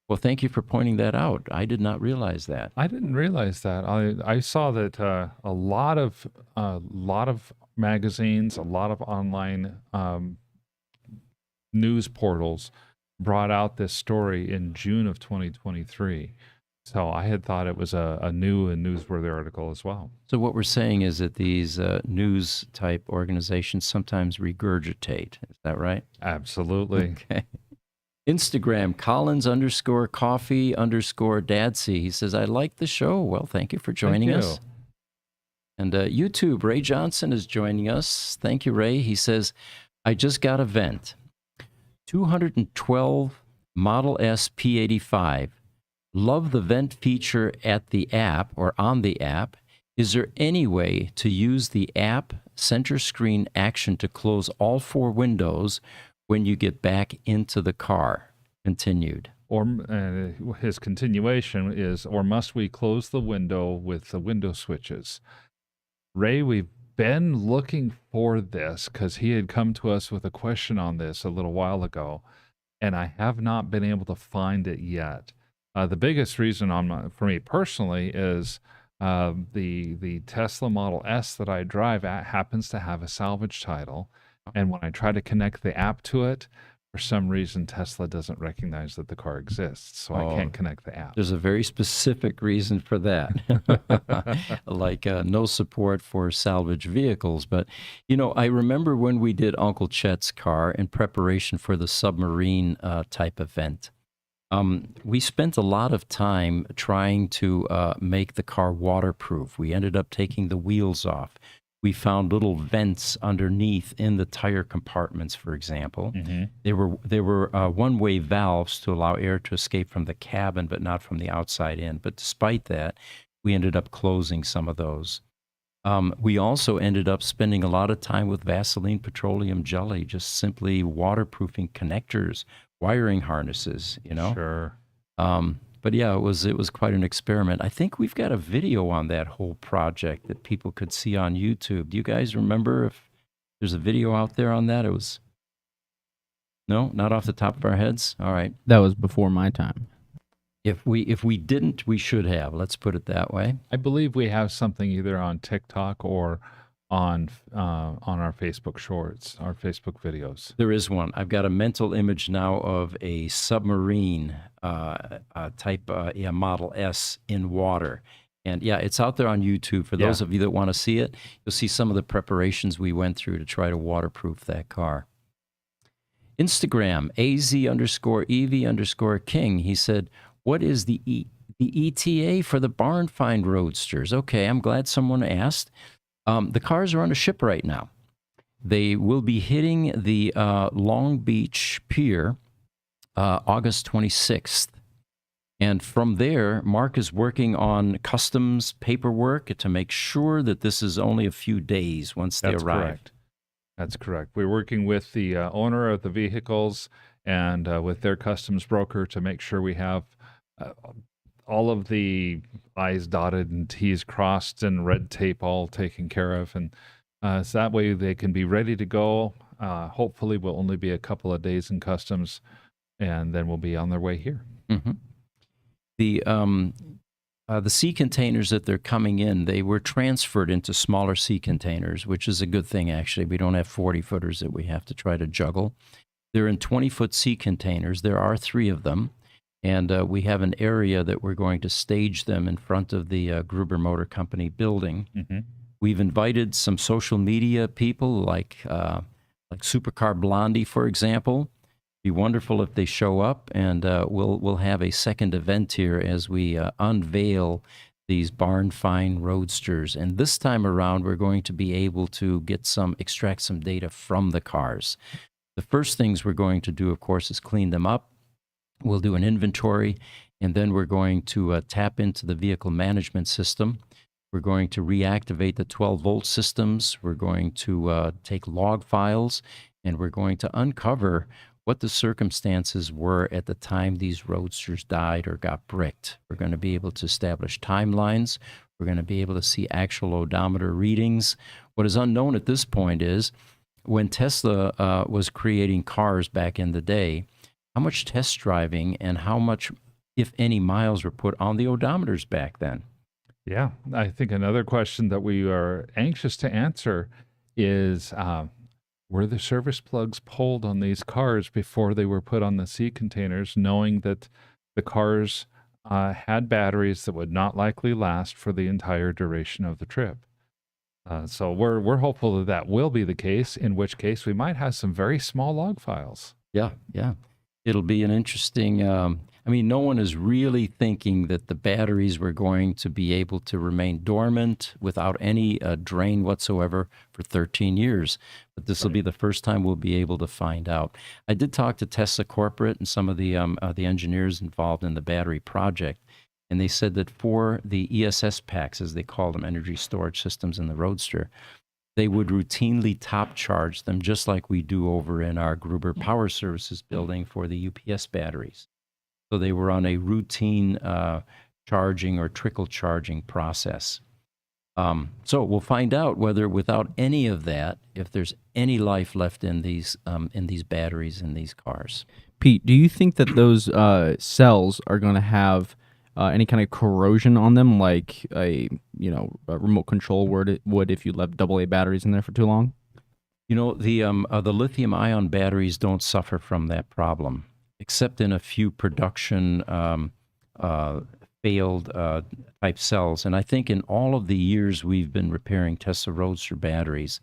Well, thank you for pointing that out. I did not realize that. I didn't realize that. I saw that a lot of magazines, a lot of online news portals brought out this story in June of 2023. So I had thought it was a new and newsworthy article as well. So what we're saying is that these news-type organizations sometimes regurgitate. Is that right? Absolutely. Okay. Instagram, Collins_coffee_dadsy. He says, "I like the show." Well, thank you for joining us. And YouTube, Ray Johnson is joining us. Thank you, Ray. He says, "I just got a vent. 212 Model S P85. Love the vent feature at the app or on the app. Is there any way to use the app center screen action to close all 4 windows when you get back into the car?" Continued. Or his continuation is, "Or must we close the window with the window switches?" Ray, we've been looking for this because he had come to us with a question on this a little while ago, and I have not been able to find it yet. The biggest reason for me personally is the Tesla Model S that I drive happens to have a salvage title. And when I try to connect the app to it, for some reason, Tesla doesn't recognize that the car exists. So I can't connect the app. There's a very specific reason for that, like no support for salvage vehicles. But, you know, I remember when we did Uncle Chet's car in preparation for the submarine type event. We spent a lot of time trying to make the car waterproof. We ended up taking the wheels off. We found little vents underneath in the tire compartments, for example. Mm-hmm. They were one-way valves to allow air to escape from the cabin, but not from the outside in. But despite that, we ended up closing some of those. We also ended up spending a lot of time with Vaseline petroleum jelly, just simply waterproofing connectors, wiring harnesses, you know? Sure. But yeah, it was quite an experiment. I think we've got a video on that whole project that people could see on YouTube. Do you guys remember if there's a video out there on that? It was no, not off the top of our heads. All right. That was before my time. If we didn't, we should have. Let's put it that way. I believe we have something either on TikTok or on our Facebook shorts, our Facebook videos. There is one. I've got a mental image now of a submarine type Model S in water. And yeah, it's out there on YouTube. For those of you that want to see it, you'll see some of the preparations we went through to try to waterproof that car. Instagram, AZ_EV_King. He said, "What is the ETA for the barn find Roadsters?" Okay, I'm glad someone asked. The cars are on a ship right now. They will be hitting the Long Beach Pier August 26th. And from there, Mark is working on customs paperwork to make sure that this is only a few days once they arrive. Correct. That's correct. We're working with the owner of the vehicles and with their customs broker to make sure we have all of the I's dotted and T's crossed and red tape all taken care of. And so that way they can be ready to go. Hopefully we'll only be a couple of days in customs and then we'll be on their way here. Mm-hmm. The sea containers that they're coming in, they were transferred into smaller sea containers, which is a good thing, actually. We don't have 40-footers that we have to try to juggle. They're in 20-foot sea containers. There are 3 of them. And we have an area that we're going to stage them in front of the Gruber Motor Company building. Mm-hmm. We've invited some social media people like Supercar Blondie, for example. Be wonderful if they show up, and we'll have a second event here as we unveil these barn find Roadsters. And this time around, we're going to be able to extract some data from the cars. The first things we're going to do, of course, is clean them up. We'll do an inventory, and then we're going to tap into the vehicle management system. We're going to reactivate the 12-volt systems. We're going to take log files, and we're going to uncover what the circumstances were at the time these Roadsters died or got bricked. We're going to be able to establish timelines. We're going to be able to see actual odometer readings. What is unknown at this point is when Tesla was creating cars back in the day, how much test driving and how much, if any, miles were put on the odometers back then. Yeah, I think another question that we are anxious to answer is were the service plugs pulled on these cars before they were put on the sea containers, knowing that the cars had batteries that would not likely last for the entire duration of the trip? So we're hopeful that that will be the case, in which case we might have some very small log files. Yeah. It'll be an interesting, no one is really thinking that the batteries were going to be able to remain dormant without any drain whatsoever for 13 years. But this will be the first time we'll be able to find out. I did talk to Tesla Corporate and some of the engineers involved in the battery project, and they said that for the ESS packs, as they call them, energy storage systems in the Roadster, they would routinely top charge them just like we do over in our Gruber Power Services building for the UPS batteries. So they were on a routine charging or trickle charging process. So we'll find out whether without any of that, if there's any life left in these batteries in these cars. Pete, do you think that those cells are going to have any kind of corrosion on them, like a remote control would if you left AA batteries in there for too long? The lithium-ion batteries don't suffer from that problem, except in a few production failed type cells. And I think in all of the years we've been repairing Tesla Roadster batteries,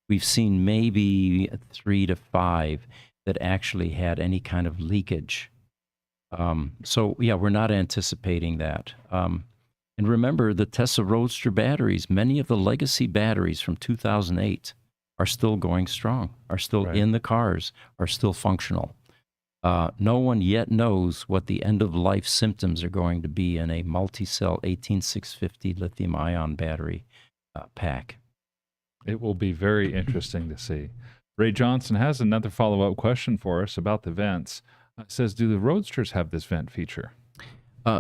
we've seen maybe 3 to 5 that actually had any kind of leakage. We're not anticipating that. And remember, the Tesla Roadster batteries, many of the legacy batteries from 2008 are still going strong, are still in the cars, are still functional. No one yet knows what the end-of-life symptoms are going to be in a multi-cell 18650 lithium-ion battery pack. It will be very interesting to see. Ray Johnson has another follow-up question for us about the vents. It says, do the Roadsters have this vent feature?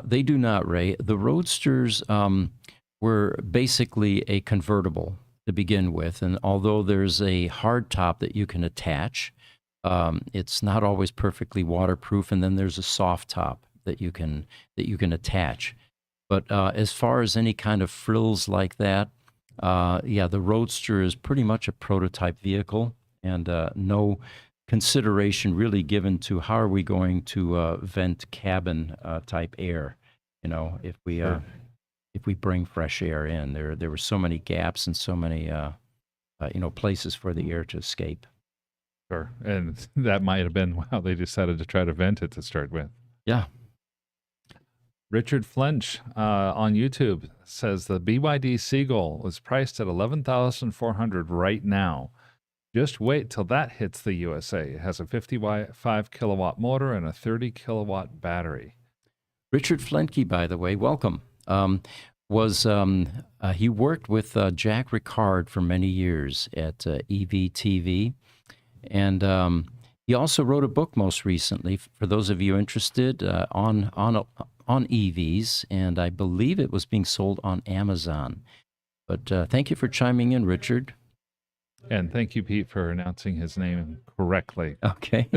They do not, Ray. The Roadsters were basically a convertible to begin with, and although there's a hard top that you can attach, it's not always perfectly waterproof, and then there's a soft top that you can attach. But as far as any kind of frills like that, the Roadster is pretty much a prototype vehicle, and no consideration really given to how are we going to vent cabin type air, if we bring fresh air in. There were so many gaps and so many places for the air to escape. Sure, and that might have been how they decided to try to vent it to start with. Yeah. Richard Flench on YouTube says the BYD Seagull is priced at $11,400 right now. Just wait till that hits the USA. It has a 55 kilowatt motor and a 30 kilowatt battery. Richard Flenke, by the way, welcome. He worked with Jack Ricard for many years at EV-TV, and he also wrote a book most recently, for those of you interested, on EVs, and I believe it was being sold on Amazon. But thank you for chiming in, Richard. And thank you, Pete, for announcing his name correctly. Okay.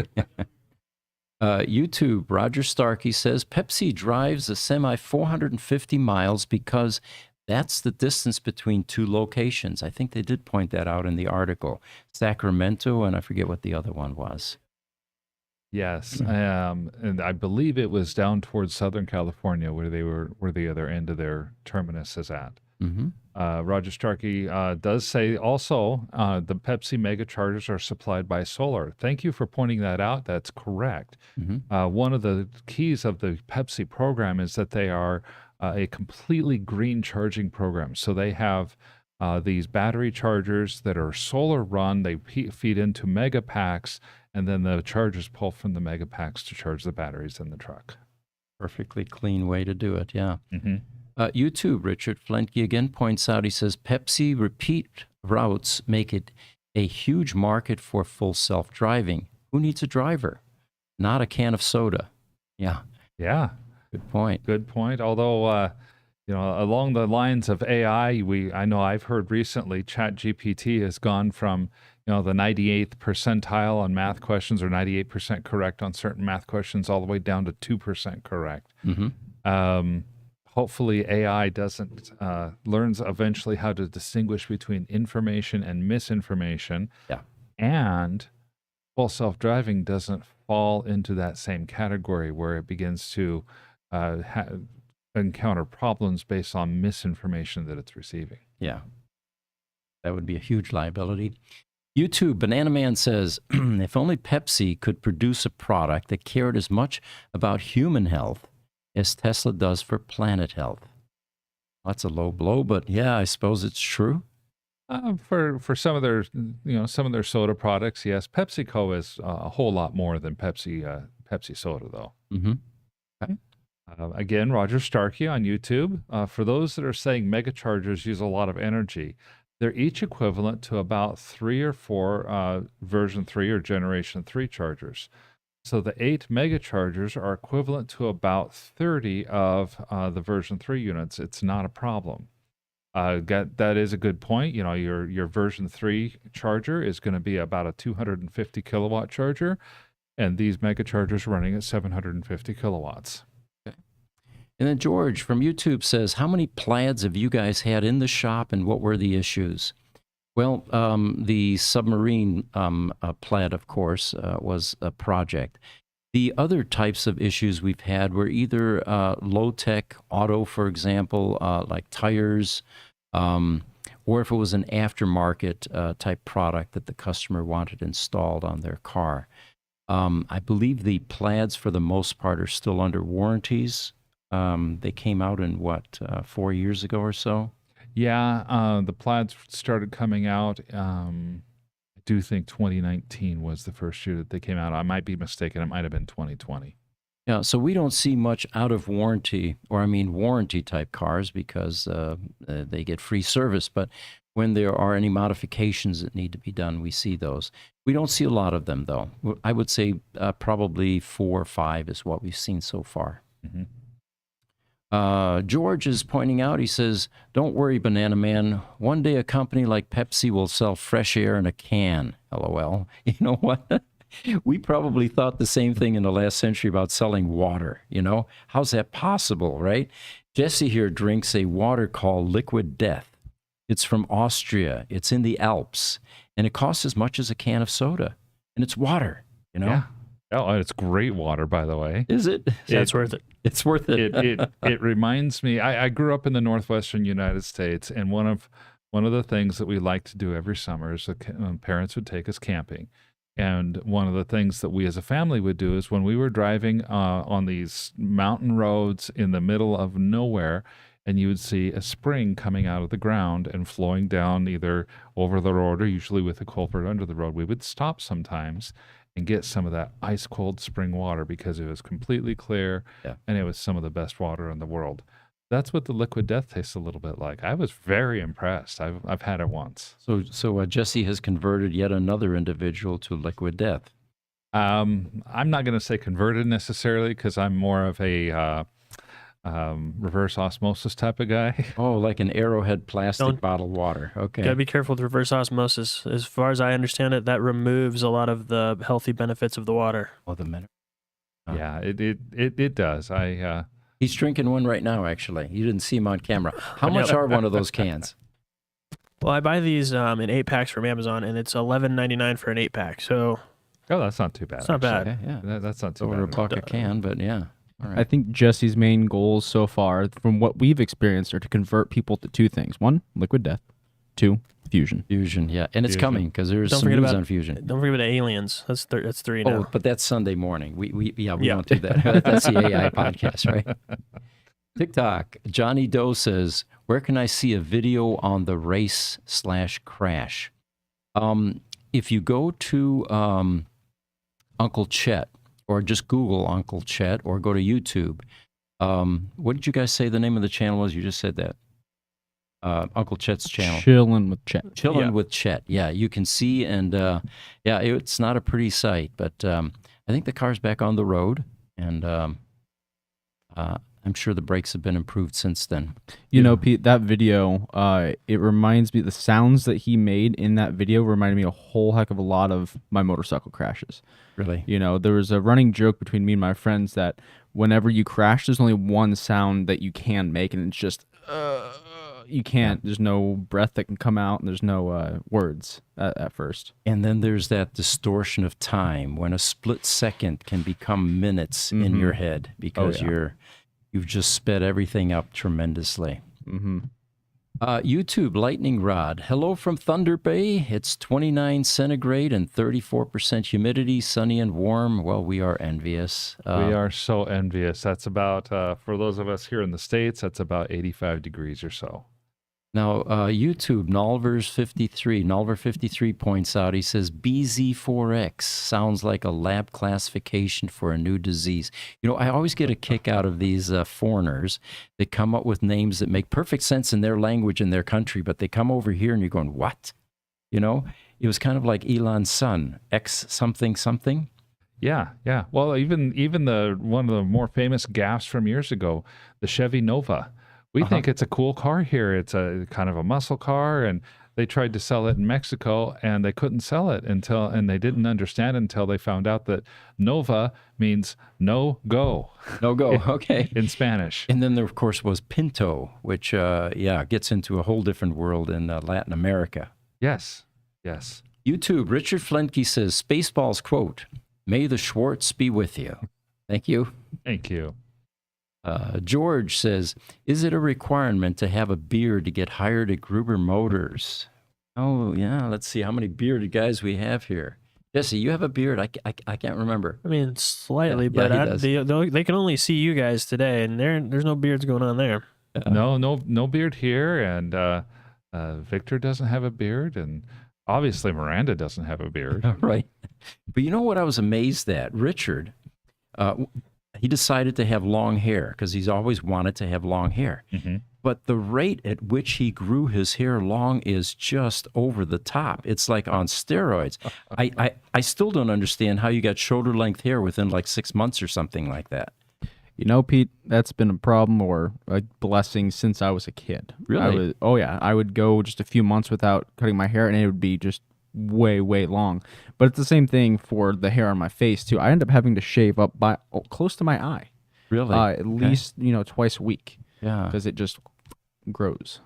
YouTube, Roger Starkey says, Pepsi drives a semi 450 miles because that's the distance between two locations. I think they did point that out in the article. Sacramento, and I forget what the other one was. Yes, and I believe it was down towards Southern California where the other end of their terminus is at. Mm-hmm. Roger Starkey does say also the Pepsi Megachargers are supplied by solar. Thank you for pointing that out. That's correct. Mm-hmm. One of the keys of the Pepsi program is that they are a completely green charging program. So they have these battery chargers that are solar run. They feed into mega packs, and then the chargers pull from the Megapacks to charge the batteries in the truck. Perfectly clean way to do it, yeah. Mm-hmm. YouTube, Richard Flenke again points out, he says, Pepsi repeat routes make it a huge market for full self-driving. Who needs a driver? Not a can of soda. Yeah. Yeah. Good point. Good point. Although, along the lines of AI, I know I've heard recently ChatGPT has gone from, the 98th percentile on math questions or 98% correct on certain math questions all the way down to 2% correct. Mm-hmm. Hopefully AI learns eventually how to distinguish between information and misinformation. Yeah. And full self-driving doesn't fall into that same category where it begins to encounter problems based on misinformation that it's receiving. Yeah. That would be a huge liability. YouTube, Banana Man says, if only Pepsi could produce a product that cared as much about human health as Tesla does for planet health. That's a low blow, but yeah, I suppose it's true. For some of their soda products, yes. PepsiCo is a whole lot more than Pepsi soda, though. Mm-hmm. Okay. Again, Roger Starkey on YouTube. For those that are saying megachargers use a lot of energy, they're each equivalent to about 3 or 4 version 3 or generation 3 chargers. So the 8 megachargers are equivalent to about 30 of the version 3 units. It's not a problem. That is a good point. Your version 3 charger is going to be about a 250 kilowatt charger, and these megachargers are running at 750 kilowatts. And then George from YouTube says, how many Plaids have you guys had in the shop and what were the issues? Well, the submarine Plaid, of course, was a project. The other types of issues we've had were either low-tech auto, for example, like tires, or if it was an aftermarket type product that the customer wanted installed on their car. I believe the Plaids, for the most part, are still under warranties. They came out in, 4 years ago or so? Yeah, the Plaids started coming out. I do think 2019 was the first year that they came out. I might be mistaken. It might have been 2020. Yeah, so we don't see much out of warranty, or warranty type cars because they get free service. But when there are any modifications that need to be done, we see those. We don't see a lot of them, though. I would say probably 4 or 5 is what we've seen so far. Mm-hmm. George is pointing out, he says, don't worry, Banana Man. One day a company like Pepsi will sell fresh air in a can. LOL. You know what? We probably thought the same thing in the last century about selling water. How's that possible, right? Jesse here drinks a water called Liquid Death. It's from Austria. It's in the Alps. And it costs as much as a can of soda. And it's water, Yeah. Oh, and it's great water, by the way. Is it? Yeah, it's worth it. It's worth it. It reminds me. I grew up in the northwestern United States, and one of the things that we like to do every summer is parents would take us camping, and one of the things that we as a family would do is when we were driving on these mountain roads in the middle of nowhere, and you would see a spring coming out of the ground and flowing down either over the road or usually with a culvert under the road. We would stop sometimes and get some of that ice cold spring water because it was completely clear, and it was some of the best water in the world. That's what the Liquid Death tastes a little bit like. I was very impressed. I've had it once. So Jesse has converted yet another individual to Liquid Death. I'm not going to say converted necessarily because I'm more of a reverse osmosis type of guy. Oh, like an Arrowhead plastic bottled water. Okay. Gotta be careful with reverse osmosis. As far as I understand it, that removes a lot of the healthy benefits of the water. Oh, the minute. Oh. Yeah, it does. He's drinking one right now, actually. You didn't see him on camera. How much are one of those cans? Well, I buy these in 8-packs from Amazon, and it's $11.99 for an 8-pack. So, that's not too bad. It's not bad. Okay, yeah. That's not too over bad. $1 a can, but yeah. All right. I think Jesse's main goals so far, from what we've experienced, are to convert people to 2 things. 1, Liquid Death. 2, Fusion. Fusion, yeah. And it's coming because there's Don't some forget news about- on Fusion. Don't forget about aliens. That's 3 now. Oh, but that's Sunday morning. We don't do that. That's the AI podcast, right? TikTok. Johnny Doe says, where can I see a video on the race/crash? If you go to Uncle Chet, or just Google Uncle Chet, or go to YouTube. What did you guys say the name of the channel was? You just said that. Uncle Chet's channel. Chilling with Chet. Chilling with Chet. Yeah, you can see, and yeah, it's not a pretty sight, but I think the car's back on the road, and I'm sure the brakes have been improved since then. You know, Pete, that video, it reminds me, the sounds that he made in that video reminded me a whole heck of a lot of my motorcycle crashes. Really? You know, there was a running joke between me and my friends that whenever you crash, there's only one sound that you can make, and it's just, you can't, there's no breath that can come out, and there's no words at first. And then there's that distortion of time when a split second can become minutes in your head because you've just sped everything up tremendously. YouTube lightning rod. Hello from Thunder Bay. It's 29 centigrade and 34% humidity, sunny and warm. Well, we are envious. We are so envious. That's about, for those of us here in the States, that's about 85 degrees or so. Now, YouTube, Nolver53 points out, he says, BZ4X sounds like a lab classification for a new disease. You know, I always get a kick out of these foreigners that come up with names that make perfect sense in their language in their country, but they come over here and you're going, what? You know, it was kind of like Elon's son, X something something. Yeah, yeah. Well, even the one of the more famous gaffes from years ago, the Chevy Nova. We think it's a cool car here. It's a kind of a muscle car, and they tried to sell it in Mexico, and they couldn't sell it and they didn't understand until they found out that Nova means no go. No go, okay. In Spanish. And then there, of course, was Pinto, which, gets into a whole different world in Latin America. Yes, yes. YouTube, Richard Flenke says, Spaceballs, quote, "May the Schwartz be with you." Thank you. Thank you. George says, is it a requirement to have a beard to get hired at Gruber Motors? Oh, yeah. Let's see how many bearded guys we have here. Jesse, you have a beard? I can't remember. I mean, slightly, Yeah, but they can only see you guys today, and there's no beards going on there. No beard here, and Victor doesn't have a beard, and obviously Miranda doesn't have a beard. Right. But you know what I was amazed at? Richard, he decided to have long hair because he's always wanted to have long hair. But the rate at which he grew his hair long is just over the top. It's like on steroids. I still don't understand how you got shoulder length hair within like 6 months or something like that. You know, Pete, that's been a problem or a blessing since I was a kid. Really? I would go just a few months without cutting my hair, and it would be just way long. But it's the same thing for the hair on my face too. I end up having to shave up by close to my eye. Really? At least twice a week. Yeah. Because it just grows.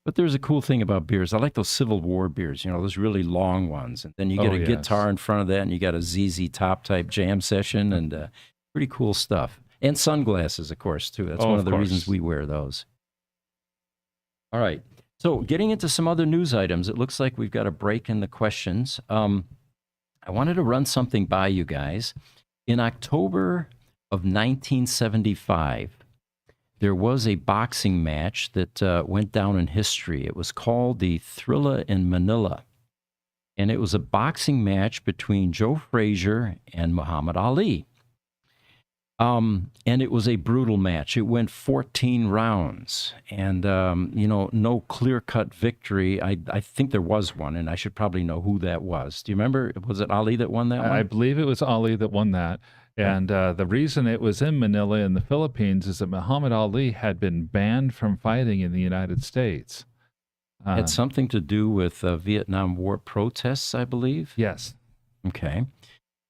But there's a cool thing about beards. I like those Civil War beards, those really long ones. And then you get a guitar in front of that, and you got a ZZ Top type jam session, and pretty cool stuff. And sunglasses, of course, too. That's one of the reasons we wear those. All right. So getting into some other news items, it looks like we've got a break in the questions. I wanted to run something by you guys. In October of 1975, there was a boxing match that went down in history. It was called the Thrilla in Manila. And it was a boxing match between Joe Frazier and Muhammad Ali. And it was a brutal match. It went 14 rounds, and no clear-cut victory. I think there was one, and I should probably know who that was. Do you remember? Was it Ali that won that one? I believe it was Ali that won that. And the reason it was in Manila in the Philippines is that Muhammad Ali had been banned from fighting in the United States. It had something to do with Vietnam War protests, I believe. Yes. Okay.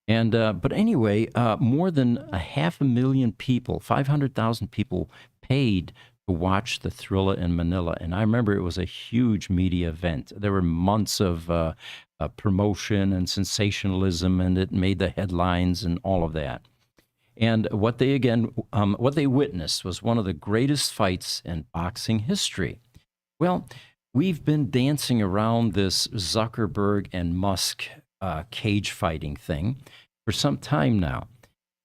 And but anyway, more than 500,000 people, 500,000 people paid to watch the Thrilla in Manila. And I remember it was a huge media event. There were months of promotion and sensationalism, and it made the headlines and all of that. And what they witnessed was one of the greatest fights in boxing history. Well, we've been dancing around this Zuckerberg and Musk cage fighting thing for some time now.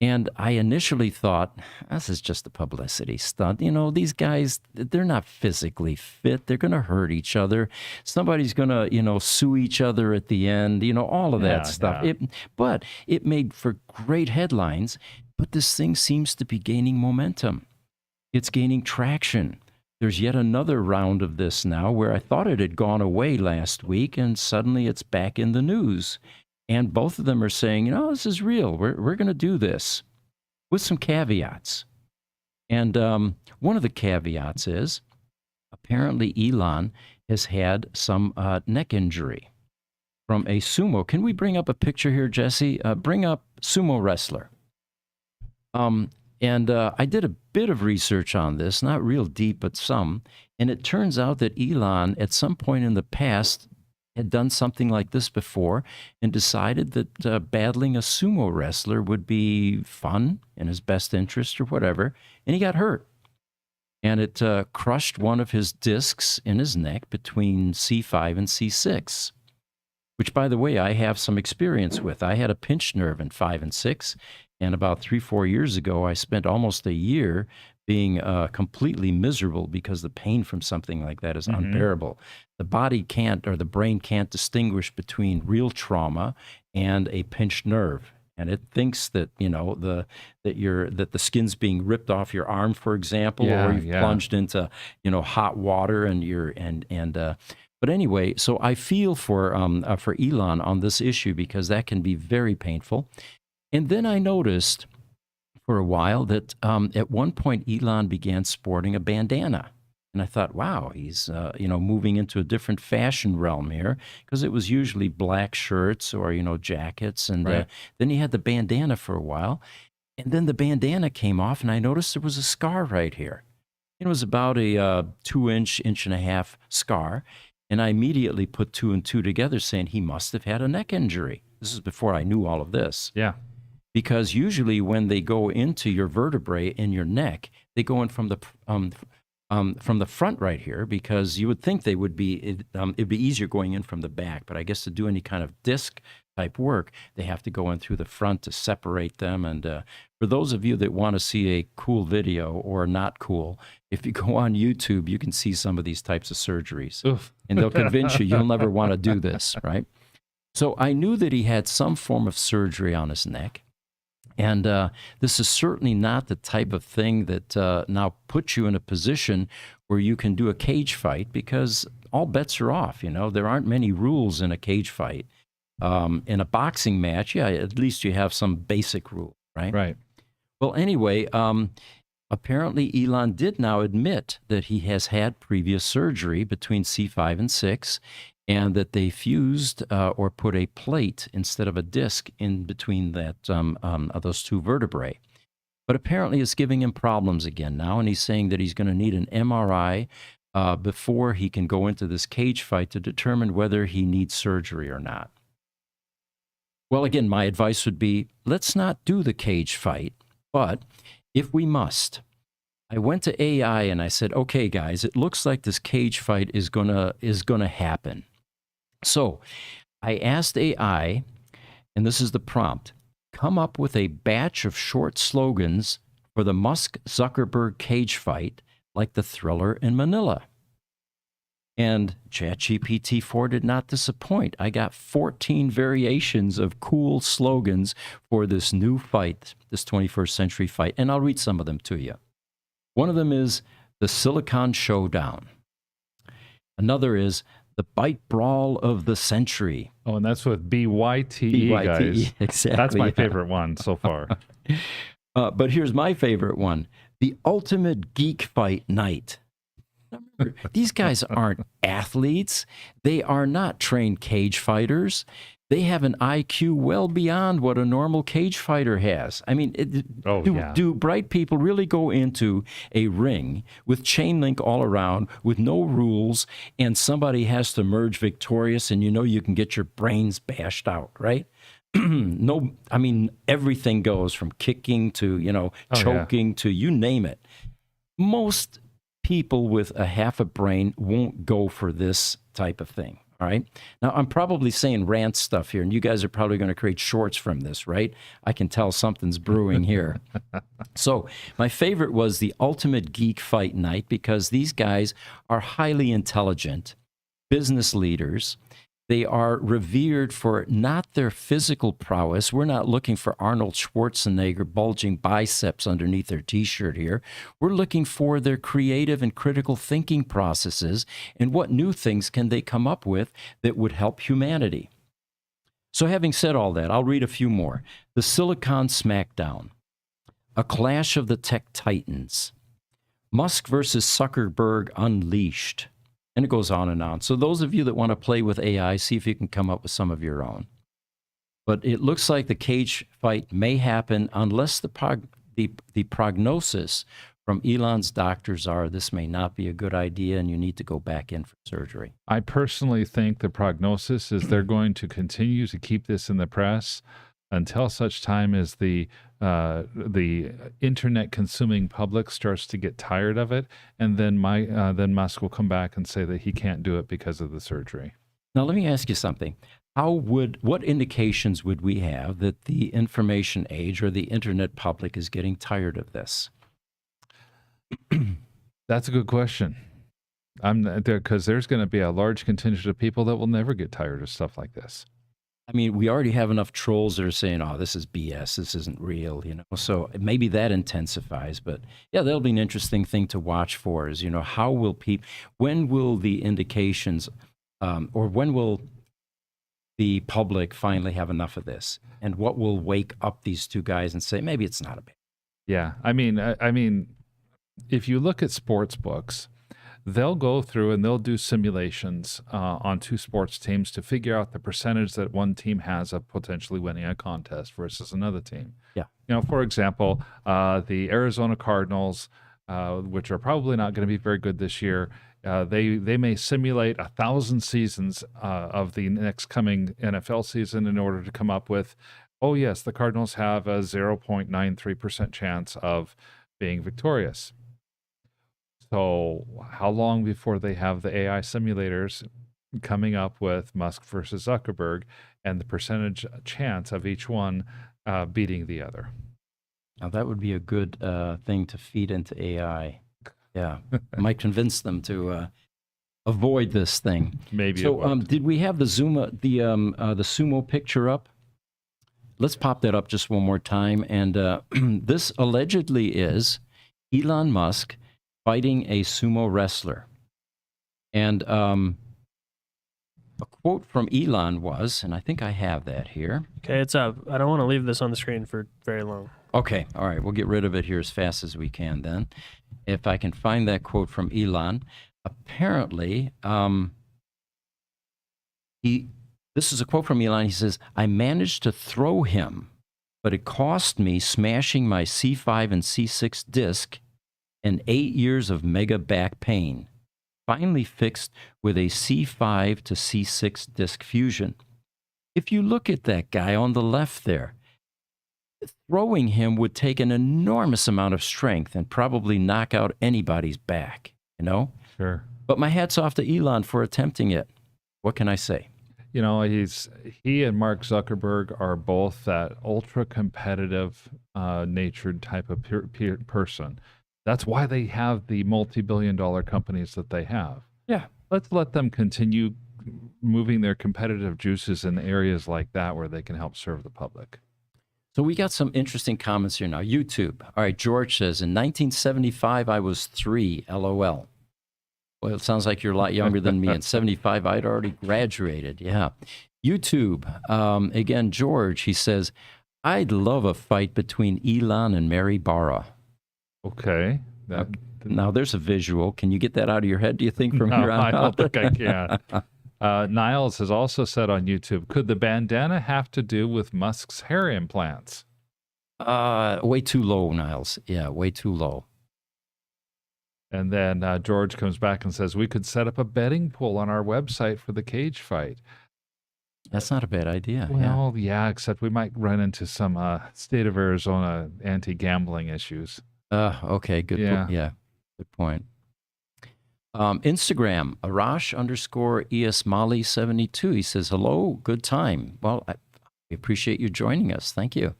And I initially thought, this is just a publicity stunt. You know, these guys, they're not physically fit. They're going to hurt each other. Somebody's going to, you know, sue each other at the end, you know, all of that stuff. Yeah. But it made for great headlines. But this thing seems to be gaining momentum. It's gaining traction. There's yet another round of this now where I thought it had gone away last week, and suddenly it's back in the news. And both of them are saying, you know, this is real. We're going to do this with some caveats. And one of the caveats is apparently Elon has had some neck injury from a sumo. Can we bring up a picture here, Jesse? Bring up sumo wrestler. And I did a bit of research on this, not real deep, but some. And it turns out that Elon, at some point in the past, had done something like this before and decided that battling a sumo wrestler would be fun, in his best interest or whatever, and he got hurt. And it crushed one of his discs in his neck between C5 and C6, which, by the way, I have some experience with. I had a pinched nerve in 5 and 6, and about 3-4 years ago, I spent almost a year being completely miserable because the pain from something like that is unbearable. The body can't, or the brain can't distinguish between real trauma and a pinched nerve. And it thinks that, you know, that the skin's being ripped off your arm, for example, or you've plunged into, you know, hot water but anyway, so I feel for Elon on this issue because that can be very painful. And then I noticed for a while that at one point Elon began sporting a bandana. And I thought, wow, he's you know, moving into a different fashion realm here, because it was usually black shirts or, you know, jackets. And then he had the bandana for a while. And then the bandana came off and I noticed there was a scar right here. It was about a 2-inch, 1.5-inch scar. And I immediately put 2 and 2 together saying he must have had a neck injury. This is before I knew all of this. Yeah. Because usually when they go into your vertebrae in your neck, they go in from the front right here, because you would think they would be, it'd be easier going in from the back. But I guess to do any kind of disc type work, they have to go in through the front to separate them. And for those of you that want to see a cool video or not cool, if you go on YouTube, you can see some of these types of surgeries. Oof. And they'll convince you you'll never want to do this, right? So I knew that he had some form of surgery on his neck. And this is certainly not the type of thing that now puts you in a position where you can do a cage fight, because all bets are off. You know, there aren't many rules in a cage fight. In a boxing match, yeah, at least you have some basic rule, right? Right. Well, anyway, apparently Elon did now admit that he has had previous surgery between C5 and 6, and that they fused or put a plate instead of a disc in between that those two vertebrae. But apparently it's giving him problems again now, and he's saying that he's going to need an MRI before he can go into this cage fight to determine whether he needs surgery or not. Well, again, my advice would be, let's not do the cage fight, but if we must, I went to AI and I said, okay, guys, it looks like this cage fight is gonna happen. So I asked AI, and this is the prompt, come up with a batch of short slogans for the Musk-Zuckerberg cage fight, like the Thriller in Manila. And ChatGPT-4 did not disappoint. I got 14 variations of cool slogans for this new fight, this 21st century fight, and I'll read some of them to you. One of them is the Silicon Showdown. Another is the Bite Brawl of the Century. Oh, and that's with BYTE, guys. Exactly. That's my favorite one so far. But here's my favorite one. The Ultimate Geek Fight Night. Remember, these guys aren't athletes. They are not trained cage fighters. They have an IQ well beyond what a normal cage fighter has. I mean, do bright people really go into a ring with chain link all around, with no rules, and somebody has to emerge victorious, and you know you can get your brains bashed out, right? No, I mean, everything goes from kicking to, you know, choking to you name it. Most people with a half a brain won't go for this type of thing, All right. Now, I'm probably saying rant stuff here, and you guys are probably going to create shorts from this, right? I can tell something's brewing here. So, my favorite was the ultimate geek fight night because these guys are highly intelligent business leaders. They are revered for not their physical prowess. We're not looking for Arnold Schwarzenegger bulging biceps underneath their t-shirt here. We're looking for their creative and critical thinking processes and what new things can they come up with that would help humanity. So having said all that, I'll read a few more. The Silicon Smackdown, a clash of the tech titans, Musk versus Zuckerberg unleashed. And it goes on and on. So those of you that want to play with AI, see if you can come up with some of your own. But it looks like the cage fight may happen unless the prognosis from Elon's doctors are this may not be a good idea and you need to go back in for surgery. I personally think the prognosis is they're going to continue to keep this in the press until such time as the internet consuming public starts to get tired of it, and then Musk will come back and say that he can't do it because of the surgery. Now let me ask you something. What indications would we have that the information age or the internet public is getting tired of this? That's a good question. Because there's going to be a large contingent of people that will never get tired of stuff like this. I mean, we already have enough trolls that are saying, oh, this is BS, this isn't real, So maybe that intensifies. But yeah, that'll be an interesting thing to watch for is, how will people, when will the indications, or when will the public finally have enough of this? And what will wake up these two guys and say, maybe it's not a bad. Yeah. I mean, if you look at sports books, they'll go through and they'll do simulations on two sports teams to figure out the percentage that one team has of potentially winning a contest versus another team. Yeah. For example, the Arizona Cardinals, which are probably not going to be very good this year, they may simulate 1,000 seasons of the next coming NFL season in order to come up with, oh yes, the Cardinals have a 0.93% chance of being victorious. So how long before they have the AI simulators coming up with Musk versus Zuckerberg and the percentage chance of each one beating the other? Now that would be a good thing to feed into AI. Yeah, might convince them to avoid this thing. Maybe. So, did we have the sumo picture up? Let's pop that up just one more time. And this allegedly is Elon Musk fighting a sumo wrestler. And a quote from Elon was, and I think I have that here. Okay, it's up. I don't want to leave this on the screen for very long. Okay, all right. We'll get rid of it here as fast as we can then. If I can find that quote from Elon, apparently, this is a quote from Elon. He says, I managed to throw him, but it cost me smashing my C5 and C6 disc and 8 years of mega back pain, finally fixed with a C5 to C6 disc fusion. If you look at that guy on the left there, throwing him would take an enormous amount of strength and probably knock out anybody's back, Sure. But my hat's off to Elon for attempting it. What can I say? He and Mark Zuckerberg are both that ultra competitive natured type of person. That's why they have the multi-billion-dollar companies that they have. Yeah. Let's let them continue moving their competitive juices in areas like that where they can help serve the public. So we got some interesting comments here now. YouTube. All right, George says, in 1975, I was 3, LOL. Well, it sounds like you're a lot younger than me. In 75, I'd already graduated. Yeah. YouTube. Again, George, he says, I'd love a fight between Elon and Mary Barra. Okay. Now, there's a visual. Can you get that out of your head, do you think, from here on I out? don't think I can. Niles has also said on YouTube, could the bandana have to do with Musk's hair implants? Way too low, Niles. Yeah, way too low. And then George comes back and says, we could set up a betting pool on our website for the cage fight. That's not a bad idea. Well, yeah, except we might run into some state of Arizona anti-gambling issues. Okay, good. Yeah. Yeah, good point. Instagram, Arash_ESMali72. He says, hello, good time. Well, we appreciate you joining us. Thank you.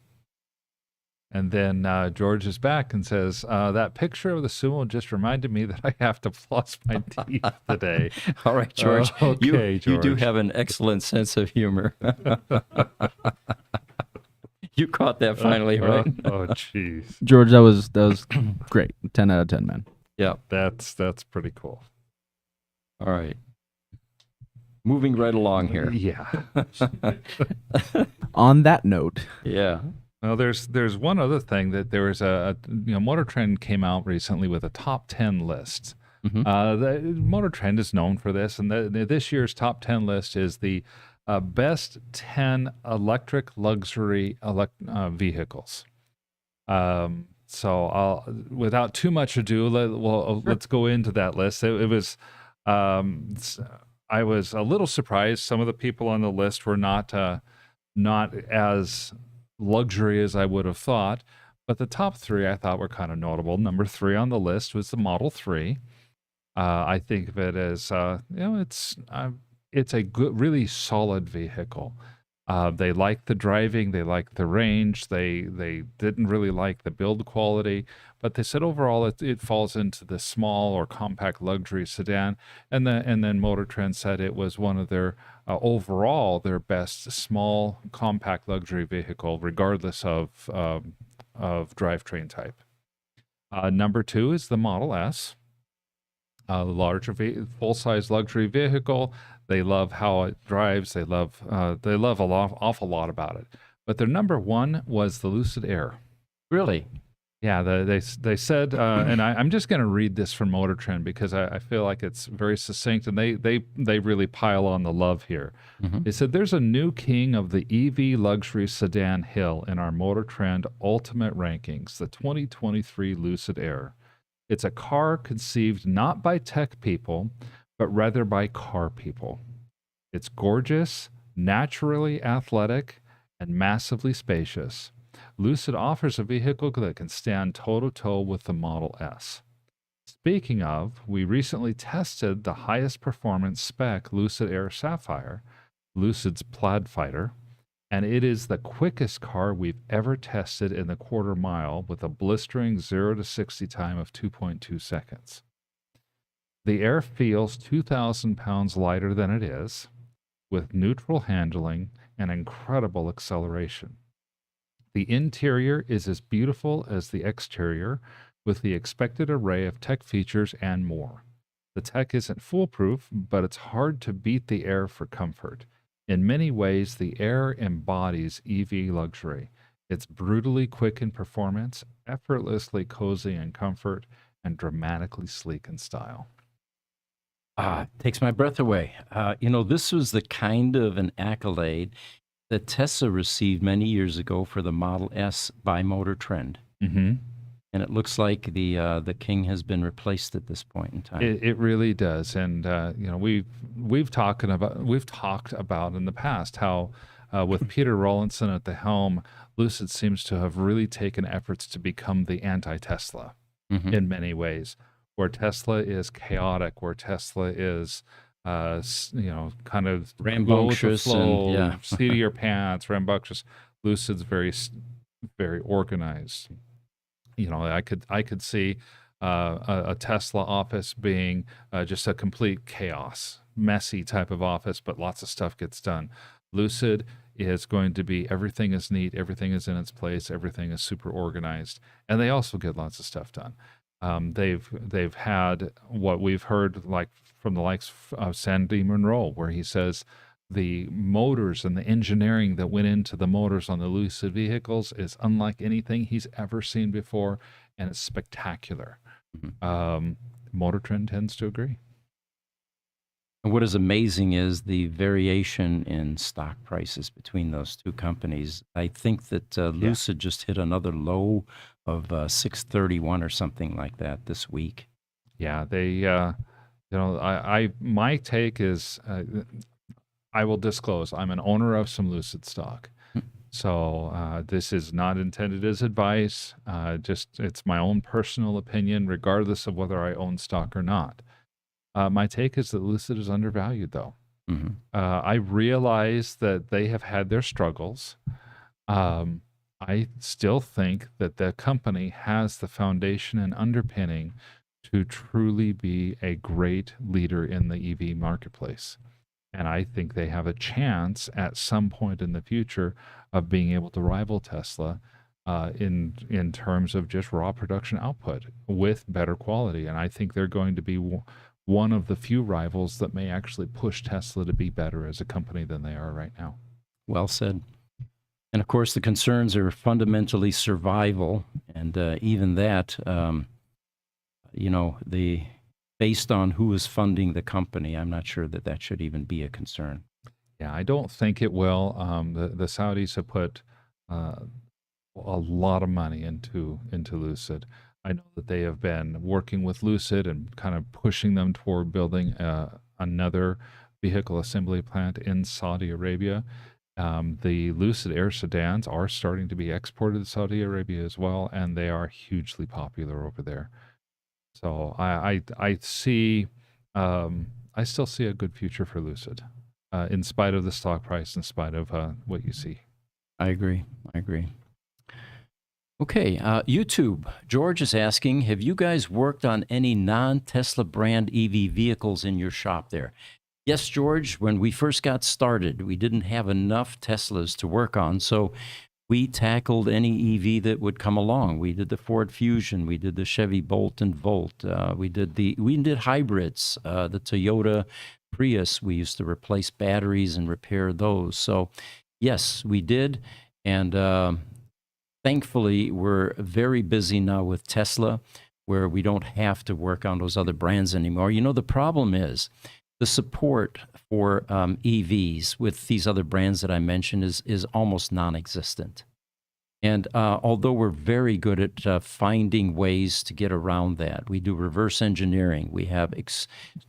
And then George is back and says, that picture of the sumo just reminded me that I have to floss my teeth today. All right, George. Okay, You do George. have an excellent sense of humor. You caught that finally, right? Oh, jeez. George, that was great. 10 out of 10, man. Yeah. That's pretty cool. All right. Moving right along here. Yeah. On that note, Yeah. Well, there's one other thing that there was Motor Trend came out recently with a top 10 list. Mhm. The Motor Trend is known for this, and this year's top 10 list is the best 10 electric luxury vehicles. So without too much ado, let's go into that list. It was I was a little surprised. Some of the people on the list were not as luxury as I would have thought, but the top three I thought were kind of notable. Number 3 on the list was the Model 3. I think of it as it's a good, really solid vehicle. They like the driving, they like the range, they didn't really like the build quality, but they said overall it falls into the small or compact luxury sedan. And then Motor Trend said it was one of their overall their best small compact luxury vehicle, regardless of drivetrain type. Number 2 is the Model S, a larger full-size luxury vehicle. They love how it drives. They love awful lot about it. But their number 1 was the Lucid Air. Really? Yeah, they said, and I'm just going to read this from Motor Trend because I feel like it's very succinct, and they really pile on the love here. Mm-hmm. They said there's a new king of the EV luxury sedan hill in our Motor Trend Ultimate Rankings, the 2023 Lucid Air. It's a car conceived not by tech people, but rather by car people. It's gorgeous, naturally athletic, and massively spacious. Lucid offers a vehicle that can stand toe-to-toe with the Model S. Speaking of, we recently tested the highest performance spec Lucid Air Sapphire, Lucid's Plaid Fighter, and it is the quickest car we've ever tested in the quarter mile with a blistering 0 to 60 time of 2.2 seconds. The Air feels 2,000 pounds lighter than it is, with neutral handling and incredible acceleration. The interior is as beautiful as the exterior, with the expected array of tech features and more. The tech isn't foolproof, but it's hard to beat the Air for comfort. In many ways, the Air embodies EV luxury. It's brutally quick in performance, effortlessly cozy in comfort, and dramatically sleek in style. Takes my breath away. This was the kind of an accolade that Tesla received many years ago for the Model S by Motor Trend. Mm-hmm. And it looks like the king has been replaced at this point in time. It really does, and we've talked about in the past how with Peter Rawlinson at the helm, Lucid seems to have really taken efforts to become the anti-Tesla in many ways, where Tesla is chaotic, where Tesla is kind of Rambunctious and seat of your pants, rambunctious. Lucid's very very organized. I could see a Tesla office being just a complete chaos, messy type of office, but lots of stuff gets done. Lucid is going to be everything is neat, everything is in its place, everything is super organized, and they also get lots of stuff done. They've had what we've heard like from the likes of Sandy Munro, where he says the motors and the engineering that went into the motors on the Lucid vehicles is unlike anything he's ever seen before, and it's spectacular. Motor Trend tends to agree. And what is amazing is the variation in stock prices between those two companies. I think that Lucid just hit another low of 631 or something like that this week. Yeah, they, my take is, I will disclose, I'm an owner of some Lucid stock. So this is not intended as advice. It's my own personal opinion, regardless of whether I own stock or not. My take is that Lucid is undervalued, though. Mm-hmm. I realize that they have had their struggles. I still think that the company has the foundation and underpinning to truly be a great leader in the EV marketplace. And I think they have a chance at some point in the future of being able to rival Tesla in terms of just raw production output with better quality. And I think they're going to be one of the few rivals that may actually push Tesla to be better as a company than they are right now. Well said. And of course, the concerns are fundamentally survival, and even that, based on who is funding the company, I'm not sure that that should even be a concern. Yeah, I don't think it will. The Saudis have put a lot of money into Lucid. I know that they have been working with Lucid and kind of pushing them toward building another vehicle assembly plant in Saudi Arabia. The Lucid Air sedans are starting to be exported to Saudi Arabia as well, and they are hugely popular over there. So I see, I still see a good future for Lucid, in spite of the stock price, in spite of what you see. I agree. Okay, YouTube. George is asking, have you guys worked on any non-Tesla brand EV vehicles in your shop there? Yes, George, when we first got started, we didn't have enough Teslas to work on, so we tackled any EV that would come along. We did the Ford Fusion, we did the Chevy Bolt and Volt, we did hybrids, the Toyota Prius. We used to replace batteries and repair those. So yes, we did, and thankfully we're very busy now with Tesla, where we don't have to work on those other brands anymore. You know, the problem is the support for EVs with these other brands that I mentioned is almost non-existent. And although we're very good at finding ways to get around that, we do reverse engineering. We have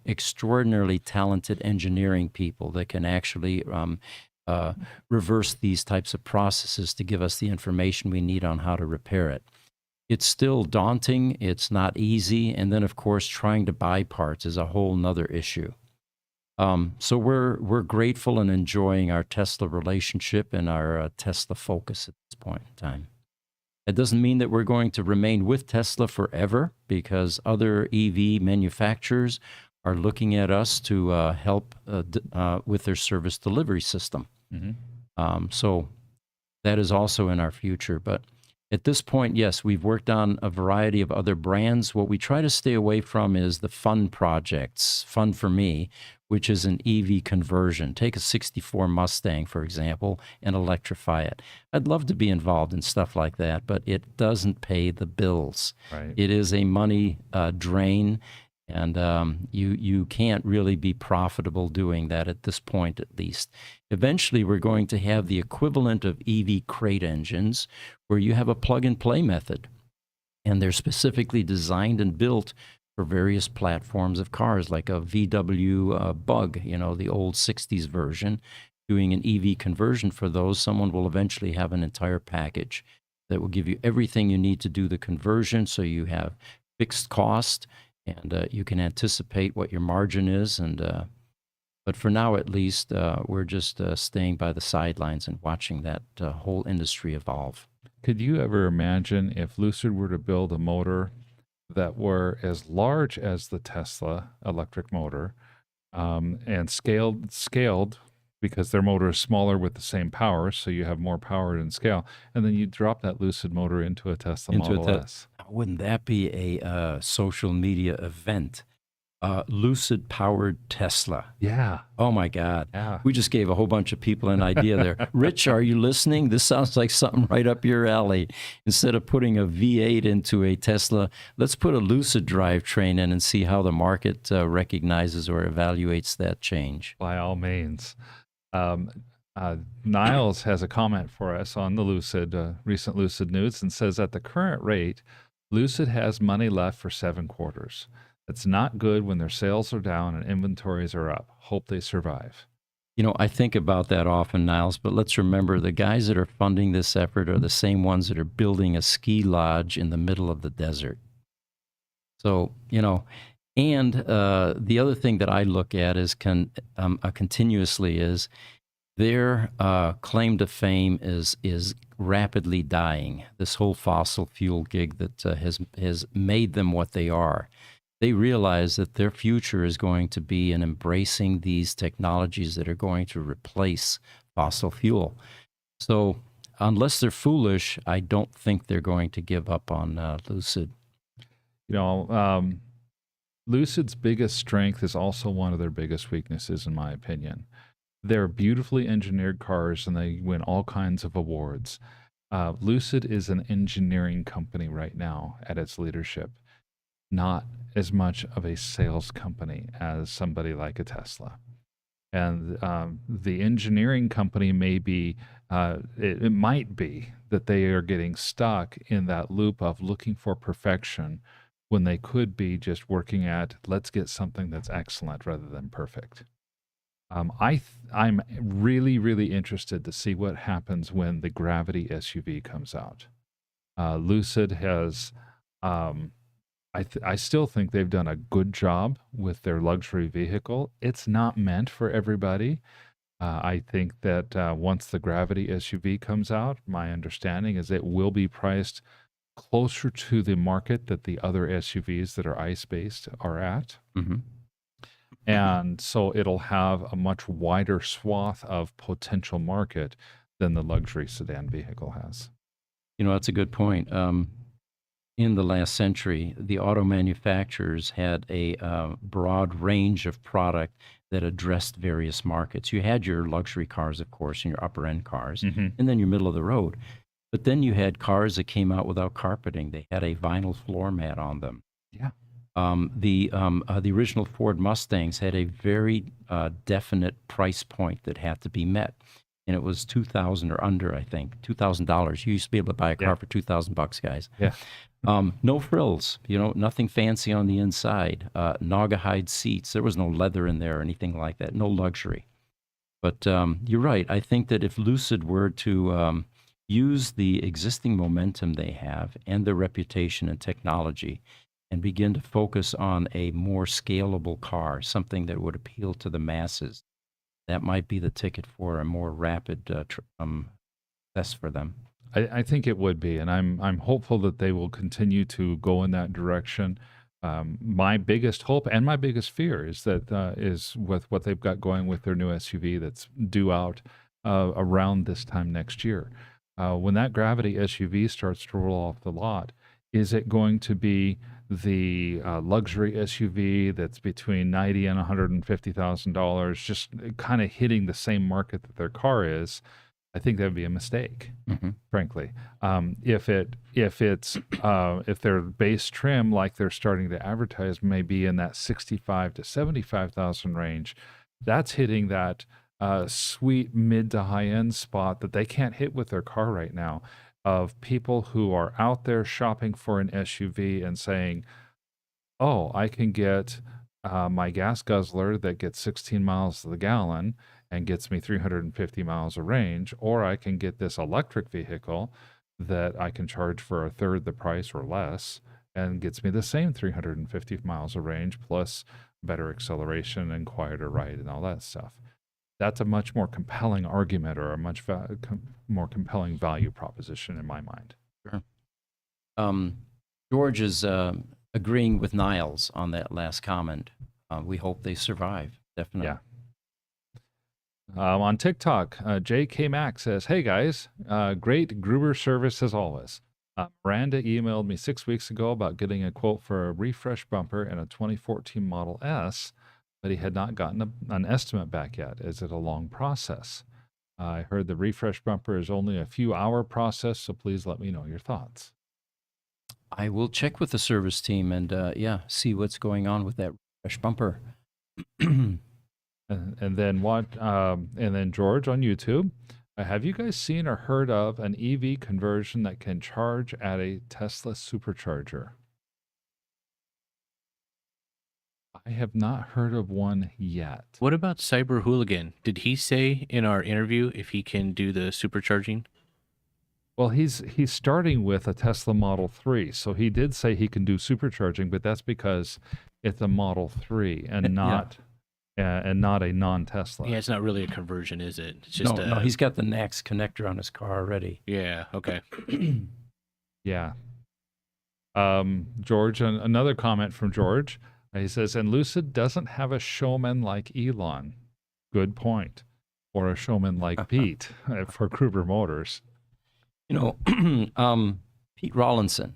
extraordinarily talented engineering people that can actually reverse these types of processes to give us the information we need on how to repair it. It's still daunting. It's not easy. And then, of course, trying to buy parts is a whole nother issue. So we're grateful and enjoying our Tesla relationship and our Tesla focus at this point in time. It doesn't mean that we're going to remain with Tesla forever, because other EV manufacturers are looking at us to help with their service delivery system. Mm-hmm. So that is also in our future. But at this point, yes, we've worked on a variety of other brands. What we try to stay away from is the fun projects, fun for me, which is an EV conversion. Take a 64 Mustang, for example, and electrify it. I'd love to be involved in stuff like that, but it doesn't pay the bills. Right. It is a money drain, and you can't really be profitable doing that at this point, at least. Eventually, we're going to have the equivalent of EV crate engines, where you have a plug-and-play method, and they're specifically designed and built for various platforms of cars, like a VW Bug, you know, the old 60s version. Doing an EV conversion for those, someone will eventually have an entire package that will give you everything you need to do the conversion, so you have fixed cost, and you can anticipate what your margin is. But for now, at least, we're just staying by the sidelines and watching that whole industry evolve. Could you ever imagine if Lucid were to build a motor that were as large as the Tesla electric motor, and scaled because their motor is smaller with the same power, so you have more power and scale, and then you drop that Lucid motor into a Tesla Model S? Wouldn't that be a social media event? Lucid powered Tesla. Yeah. Oh my God. Yeah. We just gave a whole bunch of people an idea there. Rich, are you listening? This sounds like something right up your alley. Instead of putting a V8 into a Tesla, let's put a Lucid drivetrain in and see how the market recognizes or evaluates that change. By all means. Niles has a comment for us on the Lucid, recent Lucid news, and says, at the current rate, Lucid has money left for 7 quarters. It's not good when their sales are down and inventories are up. Hope they survive. You know, I think about that often, Niles, but let's remember the guys that are funding this effort are the same ones that are building a ski lodge in the middle of the desert. So, you know, And the other thing that I look at is continuously is their claim to fame is rapidly dying. This whole fossil fuel gig that has made them what they are. They realize that their future is going to be in embracing these technologies that are going to replace fossil fuel. So unless they're foolish, I don't think they're going to give up on Lucid. Lucid's biggest strength is also one of their biggest weaknesses, in my opinion. They're beautifully engineered cars, and they win all kinds of awards. Lucid is an engineering company right now at its leadership, not as much of a sales company as somebody like a Tesla. And the engineering company may be, it might be that they are getting stuck in that loop of looking for perfection when they could be just working at, let's get something that's excellent rather than perfect. I'm really, really interested to see what happens when the Gravity SUV comes out. Lucid has, I still think they've done a good job with their luxury vehicle. It's not meant for everybody. I think that once the Gravity SUV comes out, my understanding is it will be priced closer to the market that the other SUVs that are ICE-based are at. Mm-hmm. And so it'll have a much wider swath of potential market than the luxury sedan vehicle has. That's a good point. In the last century, the auto manufacturers had a broad range of product that addressed various markets. You had your luxury cars, of course, and your upper-end cars, and then your middle of the road. But then you had cars that came out without carpeting. They had a vinyl floor mat on them. Yeah. The original Ford Mustangs had a very definite price point that had to be met. And it was $2,000 or under, I think, $2,000. You used to be able to buy a car for $2,000, guys. Yeah. No frills, nothing fancy on the inside. Naugahyde seats. There was no leather in there or anything like that. No luxury. But you're right. I think that if Lucid were to use the existing momentum they have and their reputation and technology and begin to focus on a more scalable car, something that would appeal to the masses, that might be the ticket for a more rapid success for them. I think it would be, and I'm hopeful that they will continue to go in that direction. My biggest hope and my biggest fear is that is with what they've got going with their new SUV that's due out around this time next year. When that Gravity SUV starts to roll off the lot, is it going to be the luxury SUV that's between $90,000 and $150,000, just kind of hitting the same market that their car is? I think that would be a mistake, frankly. If their base trim, like they're starting to advertise, may be in that $65,000 to $75,000 range, that's hitting that sweet mid to high end spot that they can't hit with their car right now, of people who are out there shopping for an SUV and saying, oh, I can get my gas guzzler that gets 16 miles to the gallon and gets me 350 miles of range, or I can get this electric vehicle that I can charge for a third the price or less and gets me the same 350 miles of range plus better acceleration and quieter ride and all that stuff. That's a much more compelling argument, or a much more compelling value proposition in my mind. Sure. George is agreeing with Niles on that last comment. We hope they survive, definitely. Yeah. On TikTok, JK Max says, hey guys, great Gruber service as always. Miranda emailed me 6 weeks ago about getting a quote for a refresh bumper in a 2014 Model S, but he had not gotten an estimate back yet. Is it a long process? I heard the refresh bumper is only a few hour process, so please let me know your thoughts. I will check with the service team and see what's going on with that refresh bumper. And then George on YouTube, have you guys seen or heard of an EV conversion that can charge at a Tesla supercharger? I have not heard of one yet. What about Cyber Hooligan? Did he say in our interview if he can do the supercharging? Well, he's starting with a Tesla Model 3, so he did say he can do supercharging, but that's because it's a Model 3 and not a non-Tesla. Yeah, it's not really a conversion, is it? It's No, just no, he's got the NACS connector on his car already. Yeah, okay. Yeah. George, another comment from George. He says, and Lucid doesn't have a showman like Elon. Good point. Or a showman like Pete for Gruber Motors. You know, Pete Rawlinson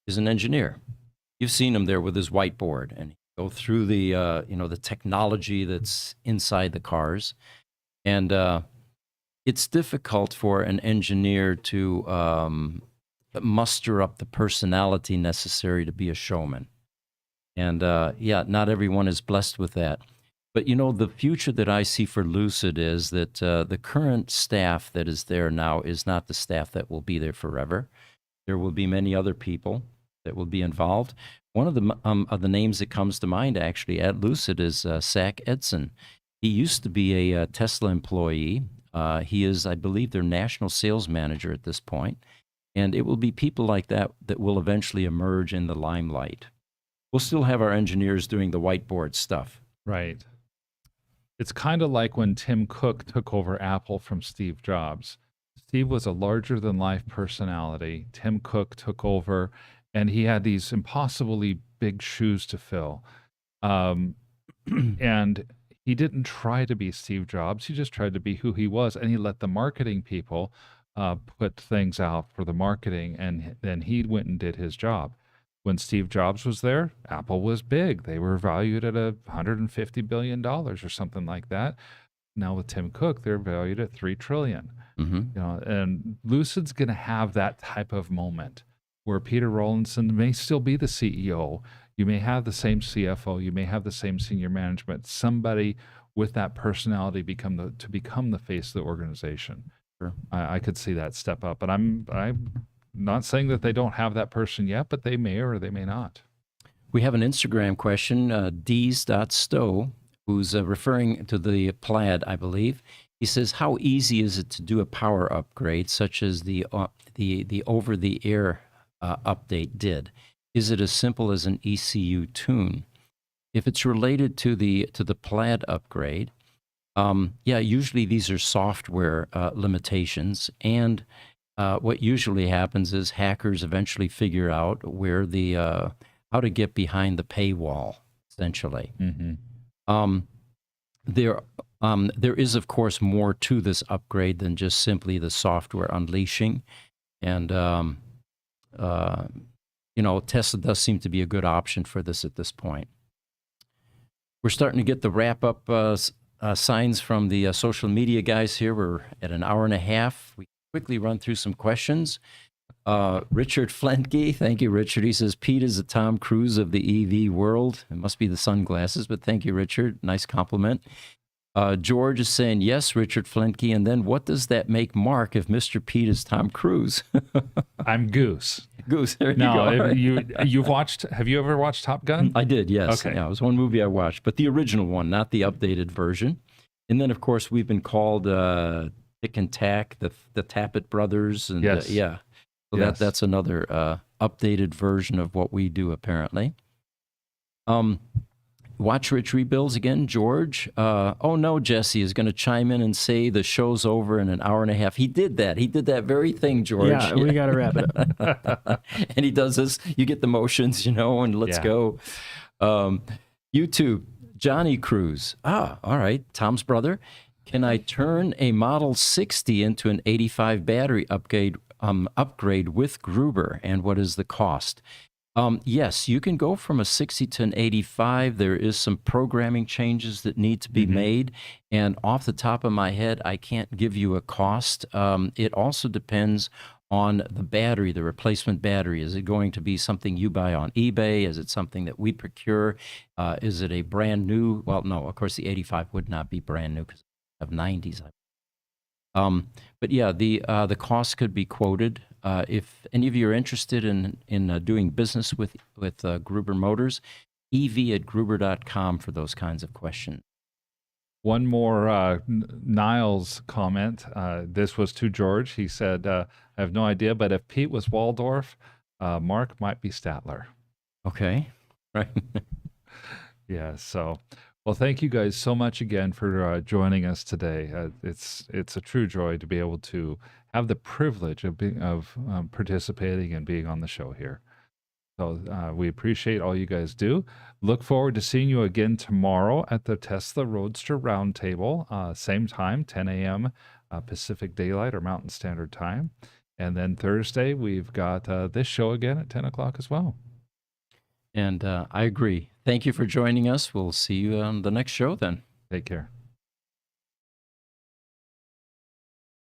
is an engineer. You've seen him there with his whiteboard, and he go through the the technology that's inside the cars, and it's difficult for an engineer to muster up the personality necessary to be a showman. And not everyone is blessed with that. But the future that I see for Lucid is that the current staff that is there now is not the staff that will be there forever. There will be many other people that will be involved. One of the names that comes to mind actually at Lucid is Zach Edson. He used to be a Tesla employee. He is, I believe, their national sales manager at this point. And it will be people like that that will eventually emerge in the limelight. We'll still have our engineers doing the whiteboard stuff. Right. It's kind of like when Tim Cook took over Apple from Steve Jobs. Steve was a larger-than-life personality. Tim Cook took over, and he had these impossibly big shoes to fill. And he didn't try to be Steve Jobs. He just tried to be who he was, and he let the marketing people put things out for the marketing, and then he went and did his job. When Steve Jobs was there, Apple was big. They were valued at $150 billion or something like that. Now with Tim Cook, they're valued at $3 trillion. Mm-hmm. And Lucid's going to have that type of moment where Peter Rawlinson may still be the CEO. You may have the same CFO. You may have the same senior management. Somebody with that personality become the face of the organization. Sure. I could see that step up, but I'm not saying that they don't have that person yet, but they may or they may not. We have an Instagram question, D's.stow, who's referring to the Plaid, I believe. He says, how easy is it to do a power upgrade such as the over-the-air update did? Is it as simple as an ECU tune? If it's related to the Plaid upgrade, usually these are software limitations, and what usually happens is hackers eventually figure out where how to get behind the paywall, essentially. Mm-hmm. There is, of course, more to this upgrade than just simply the software unleashing. And, Tesla does seem to be a good option for this at this point. We're starting to get the wrap-up signs from the social media guys here. We're at an hour and a half. We quickly run through some questions. Richard Flentke, thank you, Richard. He says, Pete is the Tom Cruise of the EV world. It must be the sunglasses, but thank you, Richard. Nice compliment. George is saying, yes, Richard Flentke. And then what does that make Mark if Mr. Pete is Tom Cruise? I'm Goose. Goose, there No, you go. have you ever watched Top Gun? I did, yes. Okay. Yeah, it was one movie I watched, but the original one, not the updated version. And then, of course, we've been called Tick and Tack, the Tappet brothers. And, yes. So yes. that's another updated version of what we do, apparently. Watch Rich Rebuilds again, George. Oh, no, Jesse is going to chime in and say the show's over in an hour and a half. He did that. He did that very thing, George. Yeah, we got to wrap it up. And he does this. You get the motions, and let's go. YouTube, Johnny Cruz. All right. Tom's brother. Can I turn a Model 60 into an 85 battery upgrade with Gruber, and what is the cost? Yes, you can go from a 60 to an 85. There is some programming changes that need to be made, and off the top of my head, I can't give you a cost. It also depends on the battery, the replacement battery. Is it going to be something you buy on eBay? Is it something that we procure? Is it a brand new? Well, no, of course, the 85 would not be brand new because of 90s. But yeah, the cost could be quoted. If any of you are interested in doing business with Gruber Motors, ev@gruber.com for those kinds of questions. One more Niles comment. This was to George. He said, I have no idea, but if Pete was Waldorf, Mark might be Statler. Okay, right. Yeah. So, well, thank you guys so much again for joining us today. It's a true joy to be able to have the privilege of participating and being on the show here. So we appreciate all you guys do. Look forward to seeing you again tomorrow at the Tesla Roadster Roundtable, same time, 10 a.m. Pacific Daylight or Mountain Standard Time. And then Thursday, we've got this show again at 10 o'clock as well. And I agree. Thank you for joining us. We'll see you on the next show then. Take care.